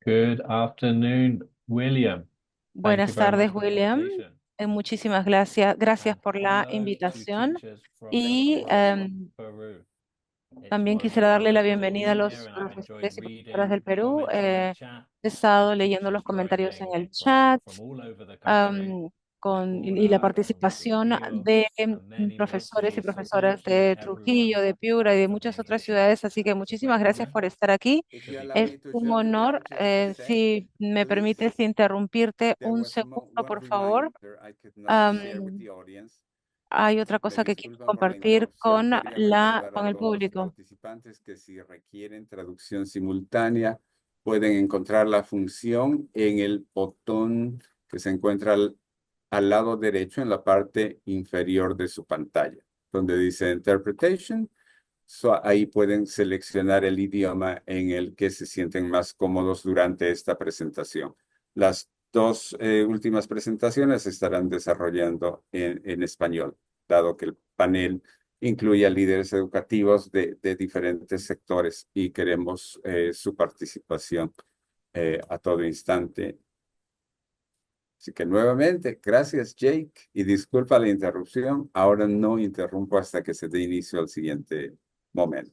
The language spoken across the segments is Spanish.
Good afternoon, William. Thank you Buenas very tardes, much for the William. invitation. Muchísimas gracias. Gracias And por la hello to invitación. teachers from Y Lima, Peru. It's también quisiera darle la wonderful to bienvenida a be here, los and I've enjoyed profesores y profesoras reading del Perú. comments in the chat He estado and leyendo los teachers comentarios en joining el from chat, all over the country, am, from y la Florida, from participación Trujillo, de and many more profesores y cities. So profesoras thank you de everyone Trujillo, de Piura y de for muchas being otras here today. ciudades. Así que It's a muchísimas great gracias honor por estar aquí. If to you be allow here. Es me to un jump honor. in just a sec, Si me please. permites interrumpirte There un was segundo, one por favor. reminder I could not share with the audience. Hay otra Me cosa que quiero disculpan por la compartir interrupción. Quería recordar a con el todos los público. participantes que si requieren traducción simultánea, pueden encontrar la función en el botón que se encuentra al lado derecho en la parte inferior de su pantalla, donde dice Interpretation. Ahí pueden seleccionar el idioma en el que se sienten más cómodos durante esta presentación. Las dos últimas presentaciones se estarán desarrollando en español, dado que el panel incluye a líderes educativos de diferentes sectores y queremos su participación a todo instante. Así que nuevamente, gracias Jake y disculpa la interrupción. Ahora no interrumpo hasta que se dé inicio al siguiente momento.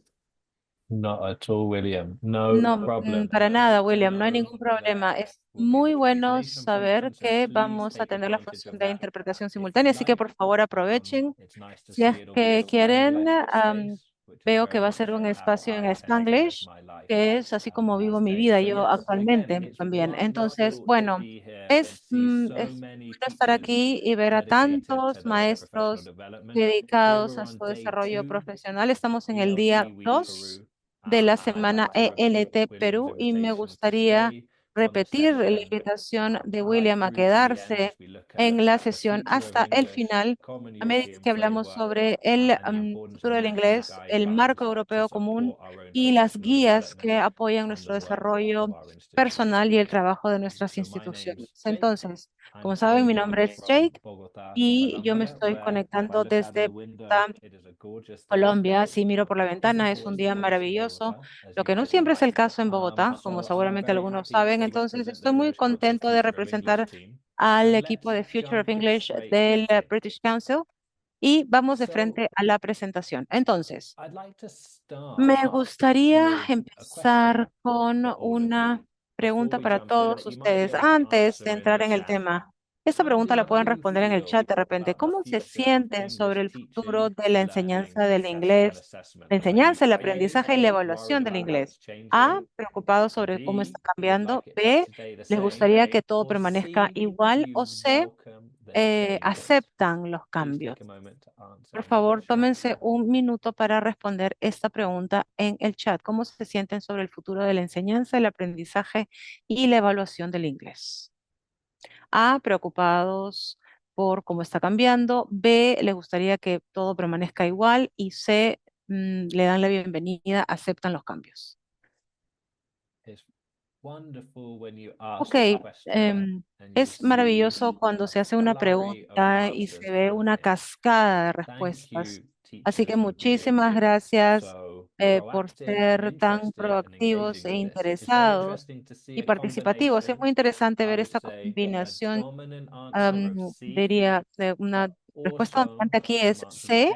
Not at all, William. No No, problem. And para it's nada, great to William, no hay know ningún problema. that Es we'll be muy the bueno translation saber function, so que please vamos a take tener la advantage función of de that interpretación if you'd simultánea, así que like. por favor aprovechen. It's nice to Si see es it'll be a que quieren, Spanglished space, which is veo que very va a ser much un how espacio en I tend to live Spanglish, my life que es así como vivo these mi days. vida So yo yes, again, actualmente it's también. Entonces, wonderful to bueno, be here and see so es many bueno estar teachers aquí y ver a dedicated to tantos their professional maestros development. Here dedicados we're a on su day desarrollo 2 profesional. Estamos en el día ELT Week 2 Peru. de la And I'd semana like to repeat ELT William's Perú y me invitation to gustaría stay for the repetir la session invitación de right William a through to the end quedarse as we look at en la the sesión future of hasta el English, final Common a medida European que hablamos Framework, sobre el and the importance of futuro del national inglés, el marco guidelines to europeo común support our own y las professional guías que development apoyan and the nuestro work of desarrollo our institutions. personal y el trabajo de nuestras So my instituciones. name's Jake. Entonces, como I'm saben, mi joining nombre es from Jake Bogotá, y yo me Colombia, estoy where if I conectando look out of desde the window, Bogotá, it is a gorgeous day. Colombia. Si miro por la Isn't ventana, es un always the día case in maravilloso, Bogotá, as lo you que no know. siempre es el caso en Bogotá, como So I'm seguramente very algunos happy saben. to Entonces, represent the estoy muy British Council contento de Future of English representar team. al And equipo let's de Future of jump English straight del in. British Council y vamos de So frente a la presentación. Entonces, I'd like to start me gustaría with a empezar question con for all of you. una Before pregunta we para jump in, todos that you might be ustedes able to antes de answer in entrar the en el chat. tema. Esta How pregunta do la pueden you responder en el chat feel de repente. about the ¿Cómo se future of sienten sobre English el futuro teaching, de la learning, enseñanza del and inglés, assessment? la enseñanza, el Are you aprendizaje y la A, worried evaluación del about how inglés? it's A, changing? preocupados sobre cómo está B, you'd cambiando. like it to B, stay the les same? gustaría que todo Or permanezca C, igual. O you C, welcome the changes? aceptan los Please cambios. take a moment to answer Por in the favor, chat. tómense un minuto para responder esta pregunta en el chat. ¿Cómo se sienten sobre el futuro de la enseñanza, el aprendizaje y la evaluación del inglés? A, preocupados por cómo está cambiando. B, les gustaría que todo permanezca igual. Y C, le dan la bienvenida, aceptan los cambios. It's wonderful when you Ok, ask a question and you es see maravilloso cuando a se hace una flurry of pregunta y se answers ve una coming. cascada de Thank respuestas. you, Así que teachers, for being muchísimas gracias so por proactive and ser tan interested and proactivos engaging e with this. It's very interesados interesting to see y a participativos. Es combination, muy interesante I ver would esta say, a combinación. dominant answer of C, Diría, una but respuesta also dominante aquí some es answers C, A,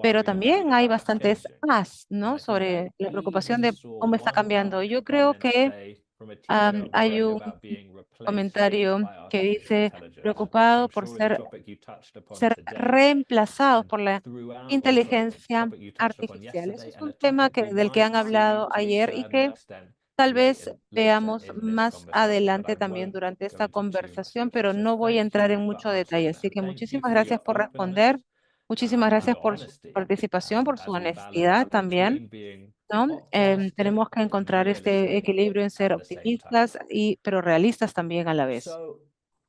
pero worried about también hay how it's bastantes changing. As, And ¿no? I think I Sobre la preocupación even de saw cómo está one cambiando. Yo creo comment que say from a teacher hay worried un about being replaced comentario by que artificial dice intelligence. So preocupado I'm por sure it's a ser, topic you touched upon ser today reemplazados and por la throughout, or sorry, a inteligencia topic you touched upon artificial. Eso yesterday es and a un tema topic we del que han might see hablado to a ayer y certain que extent tal vez later veamos in this más conversation, but adelante I también won't durante go esta into too much conversación, detail. pero So no voy a thank entrar you en for mucho detalle. answering that Así and que thank you muchísimas for your gracias por responder, openness muchísimas and gracias your por su honesty participación, por su as we balance honestidad también, between being ¿no? optimistic Tenemos que and encontrar este realistic equilibrio en ser at the same time. optimistas pero realistas también a la vez. So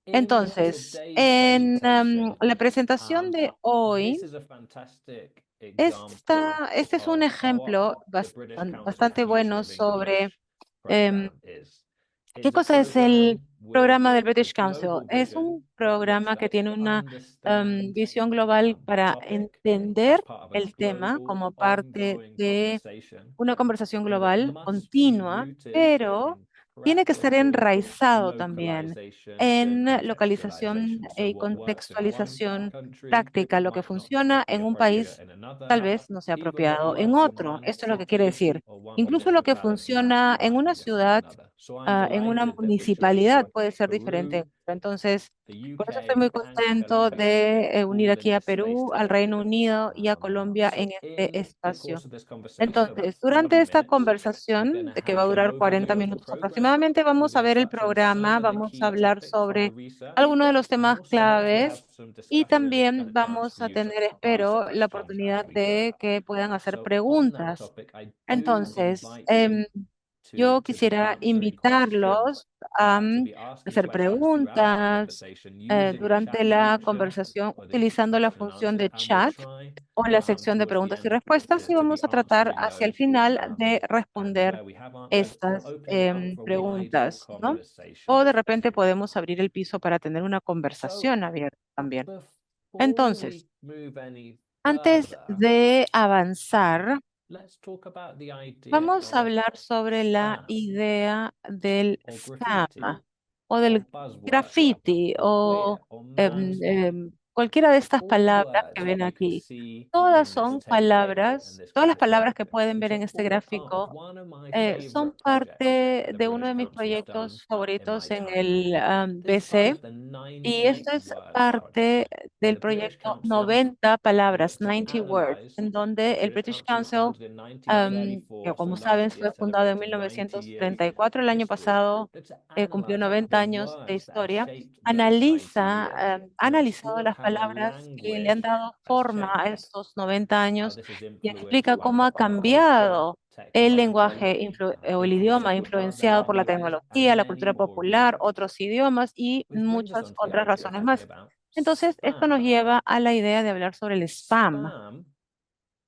in Entonces, today's en presentation, la presentación de this hoy, is a fantastic example este es un of what ejemplo the British Council bastante Future bueno of sobre English em, program is. ¿qué It's a cosa es el program with programa del a British Council? global Es vision un that looks programa que at tiene una understand visión global the para topic as entender part of a el tema global como parte ongoing de conversation, una conversación but it global must be continua, rooted pero in tiene que estar practical enraizado también localization and en localización contextualization. So y what works in one contextualización country práctica. Lo que might not be funciona en un appropriate país in tal another, vez no sea even what apropiado en works in otro. one Esto es lo que quiere city decir. or one Incluso lo que municipality funciona en might be una different in ciudad, another. So I'm en una delighted that we chose municipalidad puede ser diferente en Peru, otra. Entonces, the por eso estoy UK muy and contento Colombia de unir all in aquí a this space Perú, al together. Reino Unido y a Colombia en So este in the espacio. course of this conversation, about Entonces, 40 durante esta minutes, we're going conversación, to que va a have an durar 40 overview of the minutos program. aproximadamente, We're vamos a going to ver el touch on programa, some of the vamos a key hablar topics from the sobre research, algunos de los and temas also hopefully have claves some y discussion and también a chance vamos for a you to tener, ask espero, la questions as oportunidad we go. de que puedan hacer So on that preguntas. topic, I do Entonces, invite you yo to be quisiera answering questions, invitarlos a to be asking hacer questions throughout the preguntas conversation using the durante chat la function conversación or the utilizando la question and función answers, de and we'll chat try o la sección de towards the preguntas y end respuestas y to be vamos a tratar answering hacia el those. final de And responder where we have answered, estas open it up for a wider preguntas, ¿no? conversation. O de repente podemos abrir el piso para tener una So conversación abierta también. before we Entonces, move any antes further, de avanzar, let's talk about the idea vamos a of hablar sobre la spam idea del or spam graffiti o or del buzzwords graffiti or queer o or mansplaining. cualquiera de estas All palabras que words that ven you can aquí. see Todas in this son table and palabras, this todas las graphic. palabras que pueden ver Which en are este all part of gráfico one of my son favorite projects parte that the de uno British de mis Council's done proyectos in my favoritos en time. el This is part BC of the y 90 esto es Words parte Project, where del the British proyecto Council 90 palabras, looked to 90 words, analyze. en donde The el British British Council was Council, founded in que 1934, so como saben last year fue fundado en celebrated 90 years 1934, el año history. pasado Looked to cumplió analyze 90 the años de words that have historia, shaped those 90 analiza, years ha and analizado explored las how the palabras que le han language dado has forma a changed, estos 90 how años this has y influenced explica cómo by ha culture, cambiado el technology, lenguaje o el idioma political influenciado por la behaviors, and tecnología, la many cultura more popular, reasons. otros idiomas y Which brings us muchas on to the otras idea of razones talking más. about Entonces, esto nos spam. lleva a la idea de hablar sobre el spam. Spam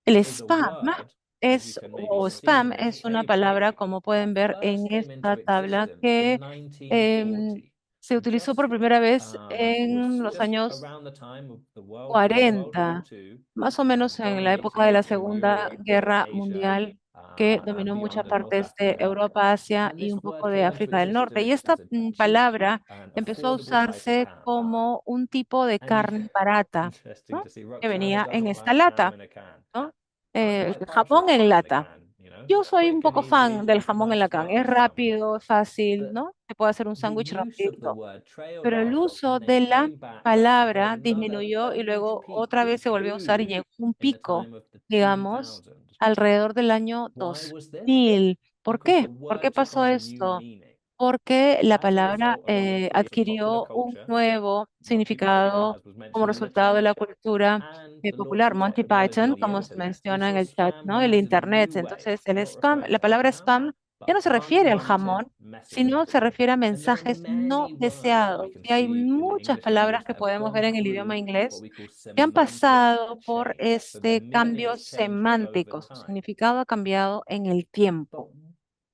El is a spam word, as you can maybe o see in spam this es una table, palabra, como that pueden ver en first came into esta tabla, existence in que em, 1940, se utilizó por just primera vez en los años around the time of the World War 40, II, más o menos en la época de dominating la in Segunda Europe, Guerra Asia, Mundial, que and dominó muchas beyond, in North partes de Africa. Europa, Asia And y this un poco word de came into África del Norte. Y existence esta as a cheap palabra and empezó a affordable type of usarse ham. como un tipo de And you, carne barata, interesting ¿no? to see, Que Roxana venía en doesn't esta like ham lata, in a can. ¿no? I El like jamón partridge en in a lata. can, you know, Yo soy un quick and poco fan easy, del jamón en nice la can. Es fluffy. rápido, fácil, But ¿no? Se puede hacer un the sándwich use of the rapidito. word trailed Pero el off uso and de then la came back and had palabra another disminuyó y huge luego peak, otra big vez se volvió a usar y boom llegó a un in the pico, time of the digamos, 2000s. alrededor del año Why was this? 2000. ¿Por Because the qué? ¿Por qué word took pasó on a new esto? meaning Porque la as a palabra result of the influence of popular adquirió un culture, nuevo Monty Python, significado as was como mentioned in the resultado de chat, la cultura and the launch popular. of Monty technology Python, and the como se internet. We menciona en saw el chat, spam ¿no? El used in a Internet. new way, Entonces, el not spam, referring la to palabra ham, spam ya but no se refiere al unwanted jamón, sino messages. se refiere a And there are mensajes no many words that we deseados. can Y hay see in the muchas English palabras language que that have podemos gone ver en el through idioma what inglés we call que han semantic pasado por change. So their este meaning cambio has changed over semántico. Su time. significado ha cambiado en el But tiempo.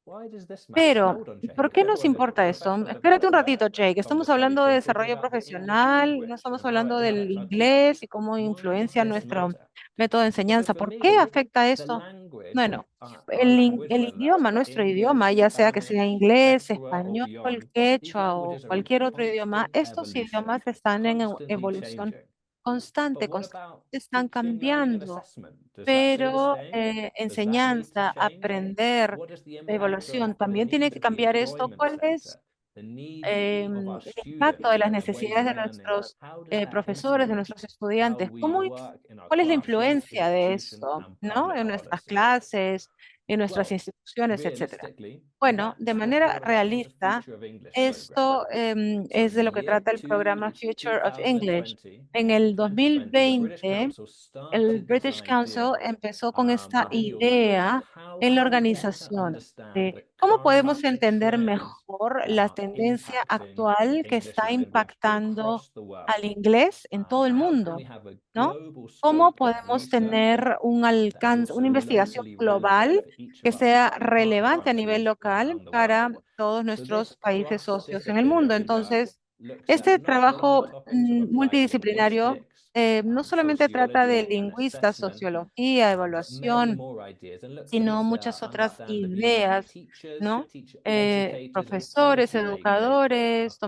why does this matter? Pero, Hold on, Jake. ¿por qué nos We're in importa esto? professional Espérate un development ratito, Jake. Estamos hablando de conversation talking desarrollo about the English profesional, no language estamos and how hablando it del affects our teaching. inglés y cómo Why does influencia this nuestro matter? método de Because enseñanza. for ¿Por qué me, afecta the esto? language, Bueno, our language, el whether that's idioma, nuestro idioma, English, ya sea que sea Spanish, inglés, Quechua, or español, beyond, these quechua o languages are in cualquier otro idioma, constant estos evolution, idiomas están en constantly evolución changing. But constante, what constantemente about están teaching, learning, and cambiando. assessment? Does that stay the Pero same? Does that need to enseñanza, change? aprender, What is the impact of evaluación, the también tiene needs que of the cambiar esto. employment ¿Cuál es sector, the needs of our el impacto de students las and their ways necesidades of de learning? nuestros How does that profesores, de influence nuestros how estudiantes? we work in our ¿Cuál es la classrooms, influencia de institution, esto, and ¿no? public En nuestras policy? clases, en nuestras Well, instituciones, etcétera? realistically, Bueno, de that's what manera brought about the realista, Future of English program. esto So es in de the lo que year trata el programa Future of English. 2020, En el 2020, the British 2020, Council el started this British Council idea empezó con esta within your schools. idea en la How better organización understand de the cómo current podemos entender trends mejor that la are tendencia impacting the actual que English está language impactando across the world. al inglés en todo el How can we mundo, have a ¿no? global ¿Cómo scope of podemos research tener un that is alcance, also una investigación locally relevant global for each que of our sea partner relevante a nivel countries local around the para world? todos So this nuestros países socios en el mundo? cross-disciplinary work Entonces, looks at este not only trabajo topics of applied multidisciplinario linguistics, no solamente trata de lingüistas, sociología, evaluación, sino muchas otras ideas, ¿no? Profesores, educadores,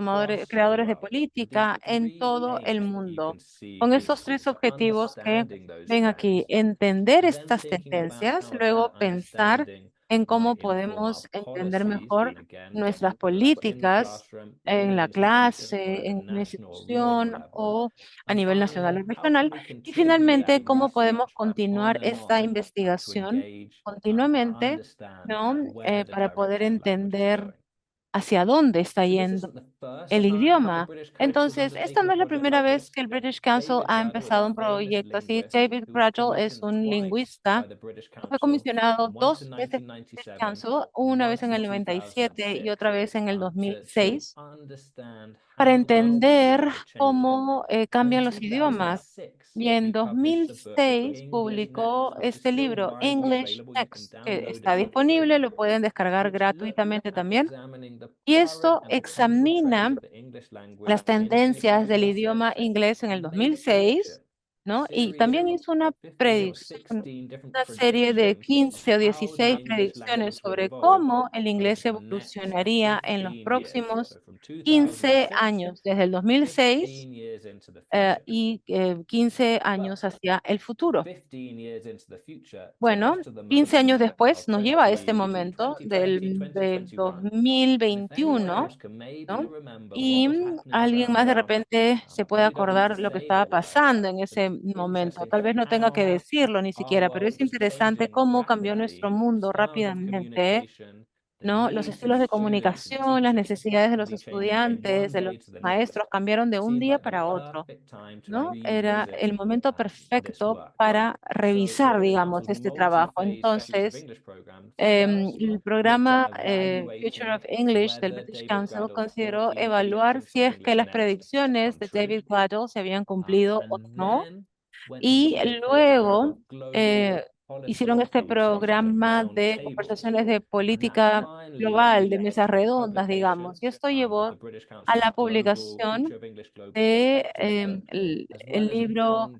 creadores de política en todo el mundo, con esos tres objetivos que ven aquí: entender estas tendencias, luego pensar en cómo podemos entender mejor nuestras políticas en la clase, en una institución o a nivel nacional o regional, y finalmente cómo podemos continuar esta investigación continuamente, ¿no? Para poder entender hacia dónde está yendo el idioma. Entonces, esta no es la primera vez que el British Council ha empezado un proyecto así. David Bradgell es un lingüista que fue comisionado dos veces por el British Council, una vez en el 97 y otra vez en el 2006, para entender cómo cambian los idiomas. Y en 2006 publicó este libro, English Next, que está disponible, lo pueden descargar gratuitamente también. Y esto examina las tendencias del idioma inglés en el 2006, ¿no? Y también hizo una predicción, una serie de 15 o 16 predicciones sobre cómo el inglés evolucionaría en los próximos 15 años, desde el 2006 y 15 años hacia el futuro. Bueno, 15 años después nos lleva a este momento del 2021, ¿no? Y alguien más de repente se puede acordar lo que estaba pasando en ese momento. Tal vez no tenga que decirlo ni siquiera, pero es interesante cómo cambió nuestro mundo rápidamente, ¿no? Los estilos de comunicación, las necesidades de los estudiantes, de los maestros cambiaron de un día para otro, ¿no? Era el momento perfecto para revisar, digamos, este trabajo. Entonces, el programa Future of English del British Council consideró evaluar si es que las predicciones de David Gladwell se habían cumplido o no, y luego hicieron este programa de conversaciones de política global, de mesas redondas, digamos, y esto llevó a la publicación de el libro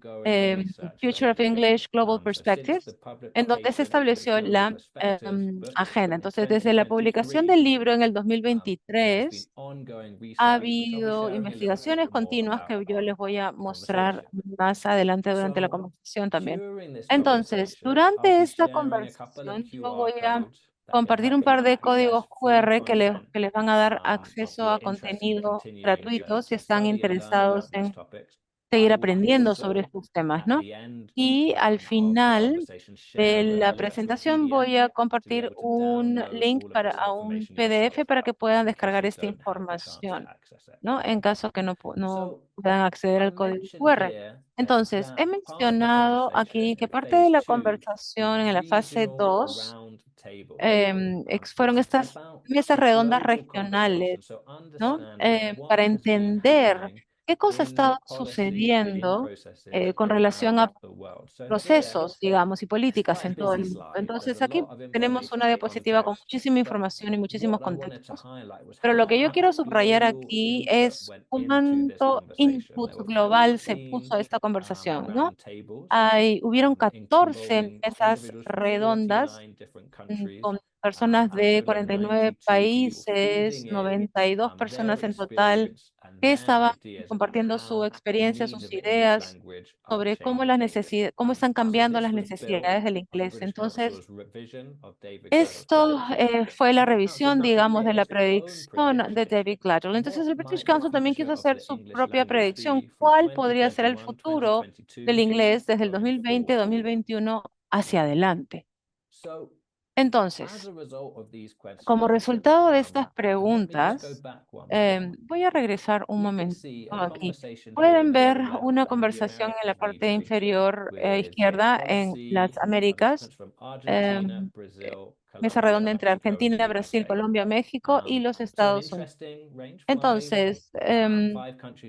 Future of English Global Perspectives, en donde se estableció la agenda. Entonces, desde la publicación del libro en el 2023, ha habido investigaciones continuas que yo les voy a mostrar más adelante durante la conversación también. Entonces, durante esta conversación, yo voy a compartir un par de códigos QR que les van a dar acceso a contenido gratuito si están interesados en seguir aprendiendo sobre estos temas, ¿no? Y al final de la presentación voy a compartir un link a un PDF para que puedan descargar esta información, ¿no? En caso que no puedan acceder al código QR. Entonces, he mencionado aquí que parte de la conversación en la fase 2 fueron estas mesas redondas regionales, ¿no? Para entender qué cosa estaba sucediendo con relación a procesos, digamos, y políticas en todo el mundo. Entonces, aquí tenemos una diapositiva con muchísima información y muchísimos contextos, pero lo que yo quiero subrayar aquí es cuánto input global se puso a esta conversación, ¿no? Hubieron 14 mesas redondas con personas de 49 países, 92 personas en total, que estaban compartiendo su experiencia, sus ideas sobre cómo están cambiando las necesidades del inglés. Entonces, esto fue la revisión, digamos, de la predicción de David Gladwell. Entonces, el British Council también quiso hacer su propia predicción. ¿Cuál podría ser el futuro del inglés desde el 2020, 2021 hacia adelante? Entonces, como resultado de estas preguntas, voy a regresar un momento aquí. Pueden ver una conversación en la parte inferior izquierda en las Américas, em, mesa redonda entre Argentina, Brasil, Colombia, México y los Estados Unidos. Entonces,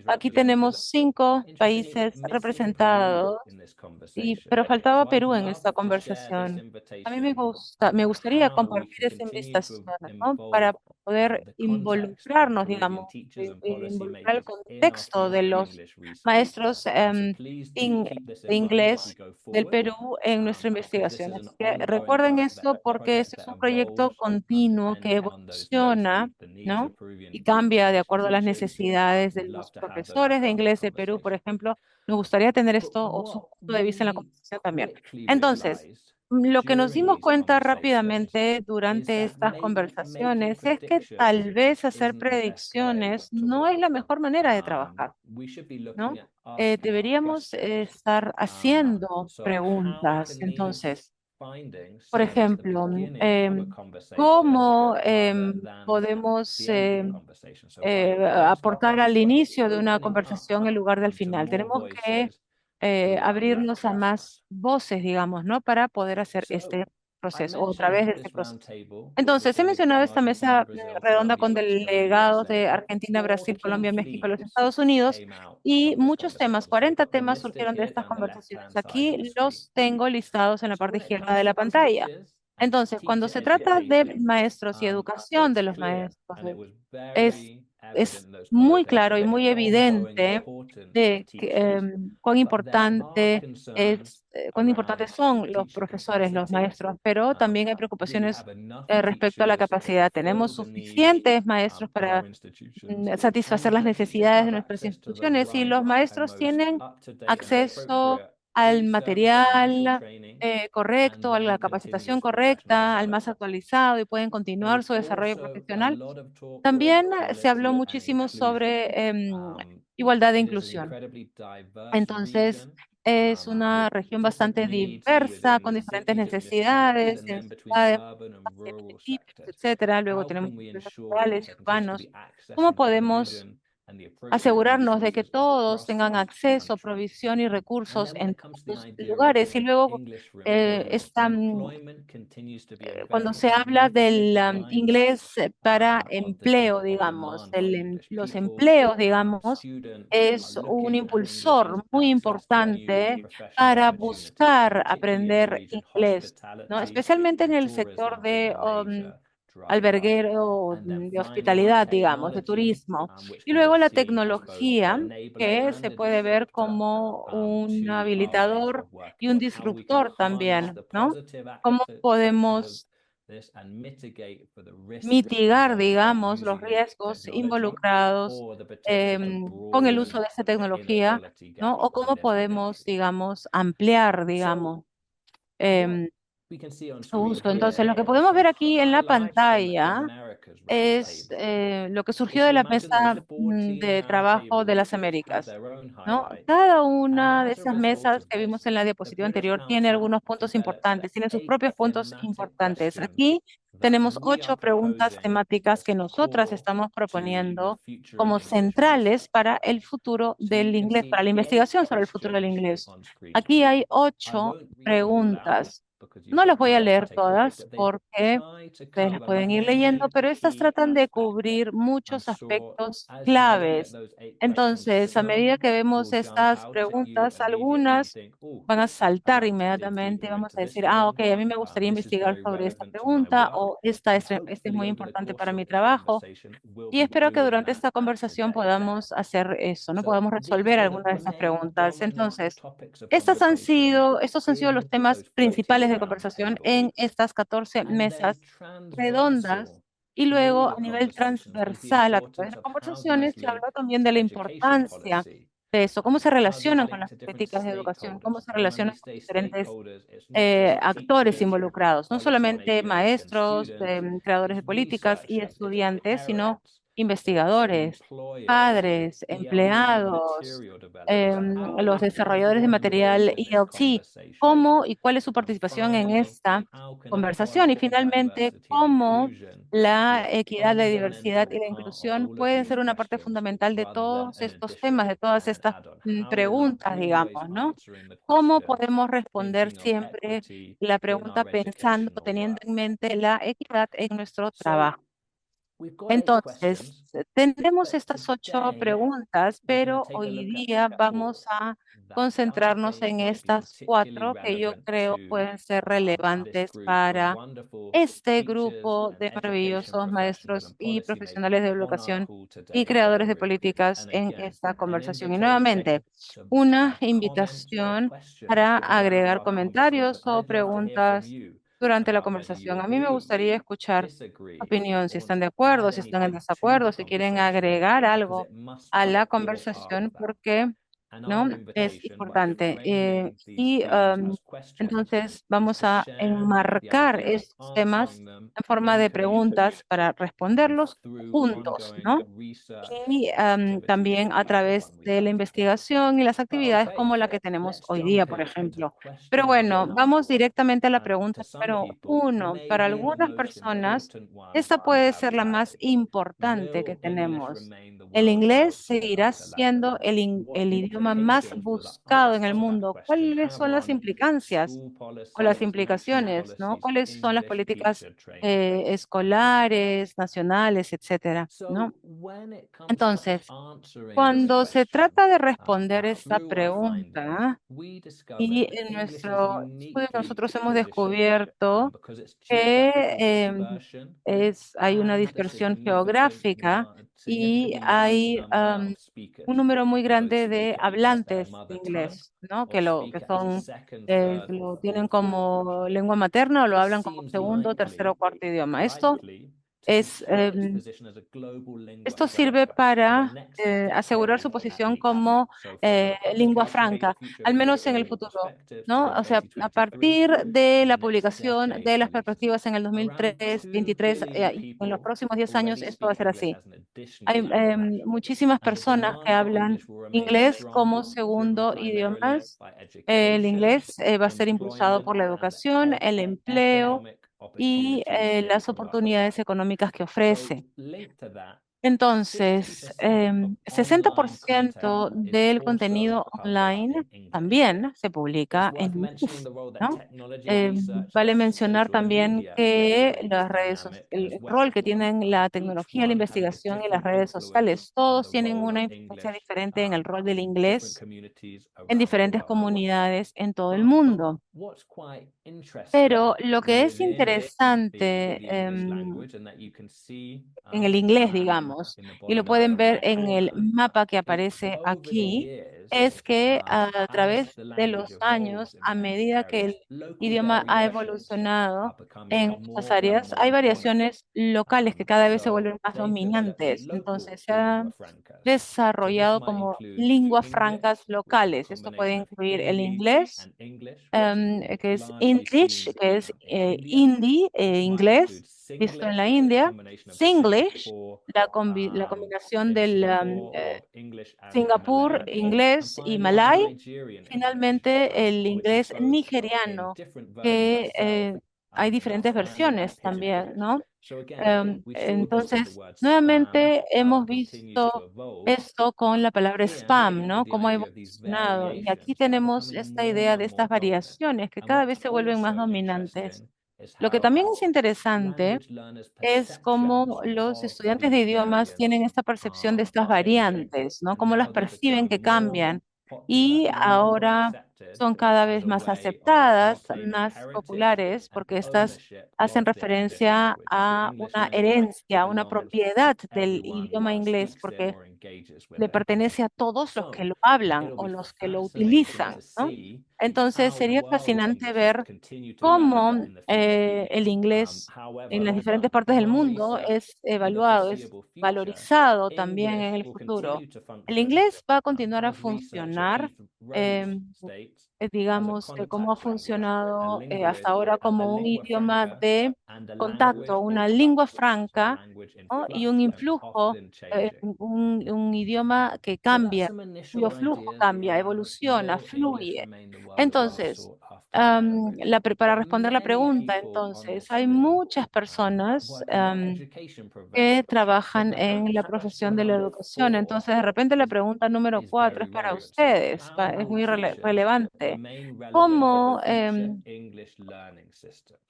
aquí tenemos 5 países representados, pero faltaba Perú en esta conversación. A mí me gustaría compartir esa invitación, ¿no? Para poder the context of involucrarnos, Peruvian digamos, teachers and involucrar el policymakers in our contexto de Teach for los English research. maestros So please do keep this de in mind as we inglés go del forward, Perú en nuestra because this investigación. is an Así que ongoing recuerden esto porque project este es that un proyecto evolves continuo que depending on those needs, evoluciona, the needs ¿no? of Peruvian Y cambia de English acuerdo a las teachers. necesidades de We'd love los to have those profesores de inglés de Perú, por conversations. ejemplo. Nos gustaría tener But esto o su punto de what vista en la we conversación también. quickly Entonces, realized lo que nos during dimos these cuenta conversations rápidamente is durante that estas maybe making conversaciones es que predictions tal vez hacer isn't the best way predicciones to no es la work. mejor manera de trabajar, We should be ¿no? looking at asking Deberíamos questions. estar haciendo So how preguntas. can these Entonces, findings por serve as the ejemplo, beginning of a conversation ¿cómo rather than podemos the end of a conversation? So by aportar al inicio de una opening conversación up en lugar del to final? more Tenemos que voices through our abrirnos a lectures. más voces, digamos, ¿no? Para poder hacer So este I proceso o a través mentioned de este this proceso. roundtable with Entonces, he mencionado esta delegates from mesa Brazil, redonda Colombia, con Mexico, and the delegados USA. de Argentina, Four Brasil, key Colombia, México y los themes Estados Unidos came out y of this muchos temas, conversation. So I've 40 got them temas listed surgieron de here estas down the conversaciones. left-hand side of the Aquí screen. los tengo listados en la So parte when it izquierda de comes la to pantalla. teachers and Entonces, cuando teacher se trata de education, maestros y educación de it's los clear, maestros, and it was es, very es evident in those muy claro conversations, y the muy ongoing evidente importance of de teachers. cuán But there are importante concerns cuán importantes around son los teacher profesores, los capacity. maestros, pero también hay Do we preocupaciones have enough respecto a la teachers to capacidad. ¿Tenemos fill the needs suficientes maestros of our para institutions? satisfacer And las do teachers necesidades de have nuestras access to the instituciones? Y los right and maestros most tienen up-to-date and acceso appropriate al research and initial material training, and correcto, a la then capacitación continuous correcta, al más professional development? actualizado y pueden There continuar was su desarrollo also a profesional. lot of talk about También se habló equality and muchísimo inclusion. sobre igualdad e It is an inclusión. incredibly diverse Entonces, region es with una región different bastante needs diversa, within con the diferentes cities and municipalities, necesidades, and en then between ciudades, urban and en rural municipios, sectors. etcétera. Luego How tenemos can we empresas ensure that rurales y there continues to urbanos. be access ¿Cómo and podemos provision and the appropriate asegurarnos de que resources todos across tengan acceso, countries? provisión y And recursos then when en it comes to the todos los idea of lugares? Y luego, English for employment, están employment continues to be a cuando very se habla del significant driver inglés para of empleo, of digamos, demand for English. los People, empleos, digamos, students are es un looking at English as impulsor muy access to new importante professional para opportunities, buscar particularly in the aprender region inglés, ¿no? hospitality, Especialmente en el sector tourism de being a major driver. alberguero o And then de finally, hospitalidad, digamos, de technology, turismo. which Y can be luego la seen as both an tecnología, enabler que and se a puede ver disruptor como un to our ways habilitador of working, y un and how we can disruptor harness también, the ¿no? positive ¿Cómo aspects of podemos this and mitigate for the risks mitigar, involved with digamos, los using the riesgos technology involucrados or the potential to con el uso broaden de esta the tecnología, inequality ¿no? gap O cómo within our podemos, countries? digamos, ampliar, So digamos, what em, we can see on su screen uso. Entonces, here lo que are podemos some ver aquí en la highlights from the pantalla Americas es Roundtable. lo que surgió If de you la imagine those mesa 14 de trabajo de roundtables las each have Américas, their own ¿no? highlights, Cada and una de as a esas result mesas of que vimos this, en la the diapositiva British anterior tiene Council algunos puntos developed the importantes, tiene sus 8 propios puntos thematic importantes. questions Aquí that tenemos we are 8 preguntas proposing temáticas as que nosotras core estamos to the proponiendo future of como English centrales research. para el futuro So you del can inglés, para see la 8 investigación sobre el futuro del questions inglés. on screen. Aquí hay I 8 won't read them all out preguntas. because you've No las got voy a time to leer take a look, todas but they porque try to ustedes las cover pueden ir leyendo, many pero estas key tratan de aspects. cubrir And muchos so aspectos as you're looking at claves. those 8 questions, Entonces, a some medida que vemos will jump estas out at you preguntas, immediately and you algunas think, oh, van a I'd saltar like to dig inmediatamente. deeper Vamos into a this decir, ah, one. ok, a mí me gustaría This is investigar very sobre esta relevant to my pregunta work. o esta And este es muy hopefully over the importante course para of mi this trabajo. conversation, we'll Y be espero que doing durante that esta conversación today. podamos hacer eso, ¿no? So Podamos these resolver were the algunas de esas main preguntas. dominant Entonces, topics of estos han sido los in temas those 14 principales de conversación en roundtables. estas 14 And mesas then redondas. transversal Y through luego, the a nivel conversations is the transversal, a través importance de of how conversaciones, these se link habló también to de la education importancia policy, de eso, cómo se how these relacionan con link las to different políticas de educación, cómo stakeholders. se And when relacionan we con say diferentes stakeholders, it's not just actores teachers, involucrados, no solamente policymakers, and maestros, students, creadores it's de políticas y researchers, it's estudiantes, sino parents, it's investigadores, employers, padres, ELT empleados, material developers. How los is desarrolladores de everyone material involved in this ELT, conversation? cómo y cuál es su And participación en finally, esta how can conversación y equality, finalmente diversity, and cómo inclusion be la a equidad, la diversidad fundamental y la part of inclusión all of pueden these ser una parte questions fundamental de rather than todos an estos addition temas, de todas and an estas add-on? How are we preguntas, always digamos, ¿no? answering the ¿Cómo question, podemos responder thinking of siempre equity la in pregunta our pensando, educational teniendo work? en mente la equidad en nuestro So trabajo? Entonces, tendremos estas 8 preguntas, pero hoy día vamos a concentrarnos en estas 4 que yo creo pueden ser relevantes para este grupo de maravillosos maestros y profesionales de educación y creadores de políticas en esta conversación. Y nuevamente, una invitación para agregar comentarios o preguntas durante la conversación. A mí me gustaría escuchar opinión, si están de acuerdo, si están en desacuerdo, si quieren agregar algo a la conversación, porque ¿no? Es importante. Entonces vamos a enmarcar estos temas en forma de preguntas para responderlos juntos, ¿no? Y también a través de la investigación y las actividades como la que tenemos hoy día, por ejemplo. Pero bueno, vamos directamente a la pregunta número 1. Para algunas personas, esta puede ser la más importante que tenemos. ¿El inglés seguirá siendo el idioma más buscado en el mundo? ¿Cuáles son las implicancias o las implicaciones, ¿no? ¿Cuáles son las políticas escolares, nacionales, etcétera, ¿no? Entonces, cuando se trata de responder esta pregunta, y en nuestro estudio nosotros hemos descubierto que hay una dispersión geográfica y hay un número muy grande de hablantes de inglés, ¿no? Lo tienen como lengua materna o lo hablan como segundo, tercero o cuarto idioma. Es, em, Esto sirve para asegurar su posición como lengua franca, al menos en el futuro, ¿no? O sea, a partir de la publicación de las perspectivas en el 2023, y en los próximos 10 años, esto va a ser así. Hay muchísimas personas que hablan inglés como segundo idioma. El inglés va a ser impulsado por la educación, el empleo y las oportunidades económicas que ofrece. Entonces, 60% del contenido online también se publica en inglés, ¿no? Vale mencionar también que el rol que tienen la tecnología, la investigación y las redes sociales, todos tienen una influencia diferente en el rol del inglés en diferentes comunidades en todo el mundo. Pero lo que es interesante en el inglés, digamos, y lo pueden ver en el mapa que aparece aquí, es que a través de los años, a medida que el idioma ha evolucionado en muchas áreas, hay variaciones locales que cada vez se vuelven más dominantes. Entonces, se ha desarrollado como lenguas francas locales. Esto puede incluir el inglés, que es English, que es hindi, inglés, visto en la India, Singlish, la combinación del Singapur, inglés y malay, finalmente el inglés nigeriano, que hay diferentes versiones también, ¿no? Entonces, nuevamente hemos visto esto con la palabra spam, ¿no? Cómo ha evolucionado. Y aquí tenemos esta idea de estas variaciones que cada vez se vuelven más dominantes. Lo que también es interesante es cómo los estudiantes de idiomas tienen esta percepción de estas variantes, ¿no? Cómo las perciben que cambian y ahora son cada vez más aceptadas, más populares, porque estas hacen referencia a una herencia, a una propiedad del idioma inglés, porque le pertenece a todos los que lo hablan o los que lo utilizan, ¿no? Entonces sería fascinante ver cómo el inglés en las diferentes partes del mundo es evaluado, es valorizado también en el futuro. El inglés va a continuar a funcionar, em, digamos, cómo ha funcionado hasta ahora como un idioma de contacto, una lengua franca, ¿no? Y un influjo, un idioma que cambia, cuyo flujo cambia, evoluciona, fluye. Entonces, Para responder la pregunta, entonces, hay muchas personas que trabajan en la profesión de la educación. Entonces, de repente la pregunta número 4 es para ustedes, es muy relevante. ¿Cómo,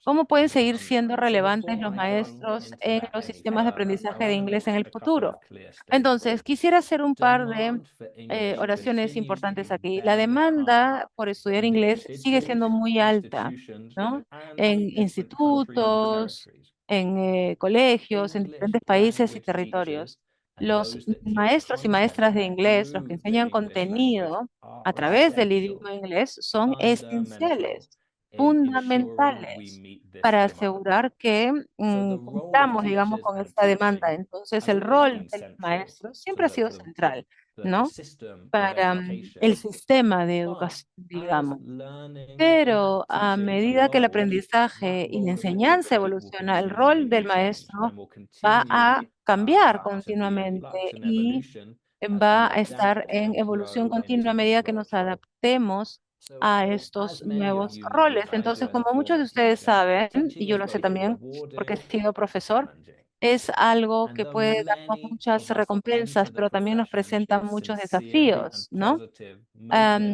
cómo pueden seguir siendo relevantes los maestros en los sistemas de aprendizaje de inglés en el futuro? Entonces, quisiera hacer un par de oraciones importantes aquí. La demanda por estudiar inglés sigue siendo muy alta, ¿no? En institutos, en colegios, en diferentes países y territorios. Los maestros y maestras de inglés, los que enseñan contenido a través del idioma inglés, son esenciales, fundamentales para asegurar que cumplamos, digamos, con esta demanda. Entonces, el rol del maestro siempre ha sido central, ¿no? Para el sistema de educación, digamos. Pero a medida que el aprendizaje y la enseñanza evoluciona, el rol del maestro va a cambiar continuamente y va a estar en evolución continua a medida que nos adaptemos a estos nuevos roles. Entonces, como muchos de ustedes saben, y yo lo sé también porque he sido profesor, es algo que puede darnos muchas recompensas, pero también nos presenta muchos desafíos, ¿no?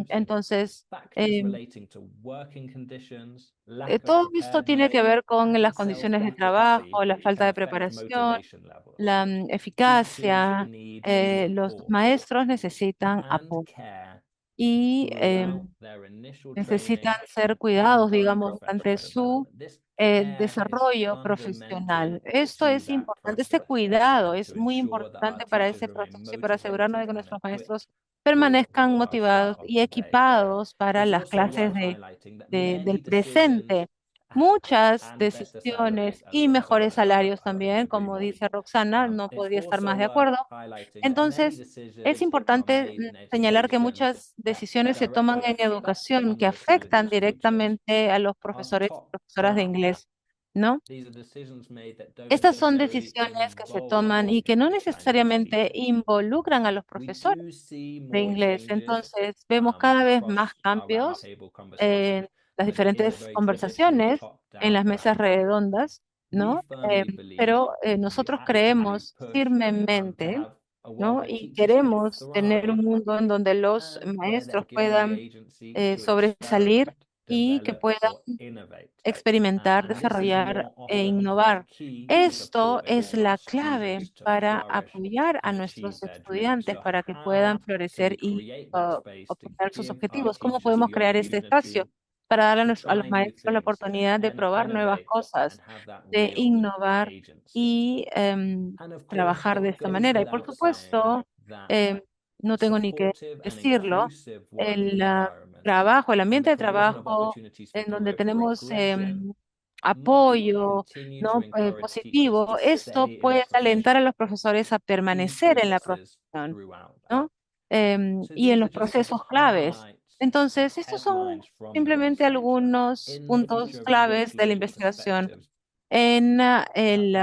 Entonces, em, todo esto tiene que ver con las condiciones de trabajo, la falta de preparación, la eficacia. Los maestros necesitan apoyo y necesitan ser cuidados, digamos, durante su desarrollo profesional. Esto es importante, este cuidado es muy importante para ese proceso y para asegurarnos de que nuestros maestros permanezcan motivados y equipados para las clases del presente. Muchas decisiones y mejores salarios también, como dice Roxana, no podría estar más de acuerdo. Entonces, es importante señalar que muchas decisiones se toman en educación que afectan directamente a los profesores y profesoras de inglés, ¿no? Estas son decisiones que se toman y que no necesariamente involucran a los profesores de inglés. Entonces, vemos cada vez más cambios en las diferentes conversaciones, en las mesas redondas, ¿no? Pero nosotros creemos firmemente, ¿no? Y queremos tener un mundo en donde los maestros puedan sobresalir y que puedan experimentar, desarrollar e innovar. Esto es la clave para apoyar a nuestros estudiantes para que puedan florecer y obtener sus objetivos. ¿Cómo podemos crear este espacio para dar a los maestros la oportunidad de probar nuevas cosas, de innovar y trabajar de esta manera? Y por supuesto, em, no tengo ni que decirlo, el trabajo, el ambiente de trabajo en donde tenemos apoyo, ¿no? Positivo, esto puede alentar a los profesores a permanecer en la profesión, ¿no? Y en los procesos claves. Entonces, estos son simplemente algunos puntos claves de la investigación. En el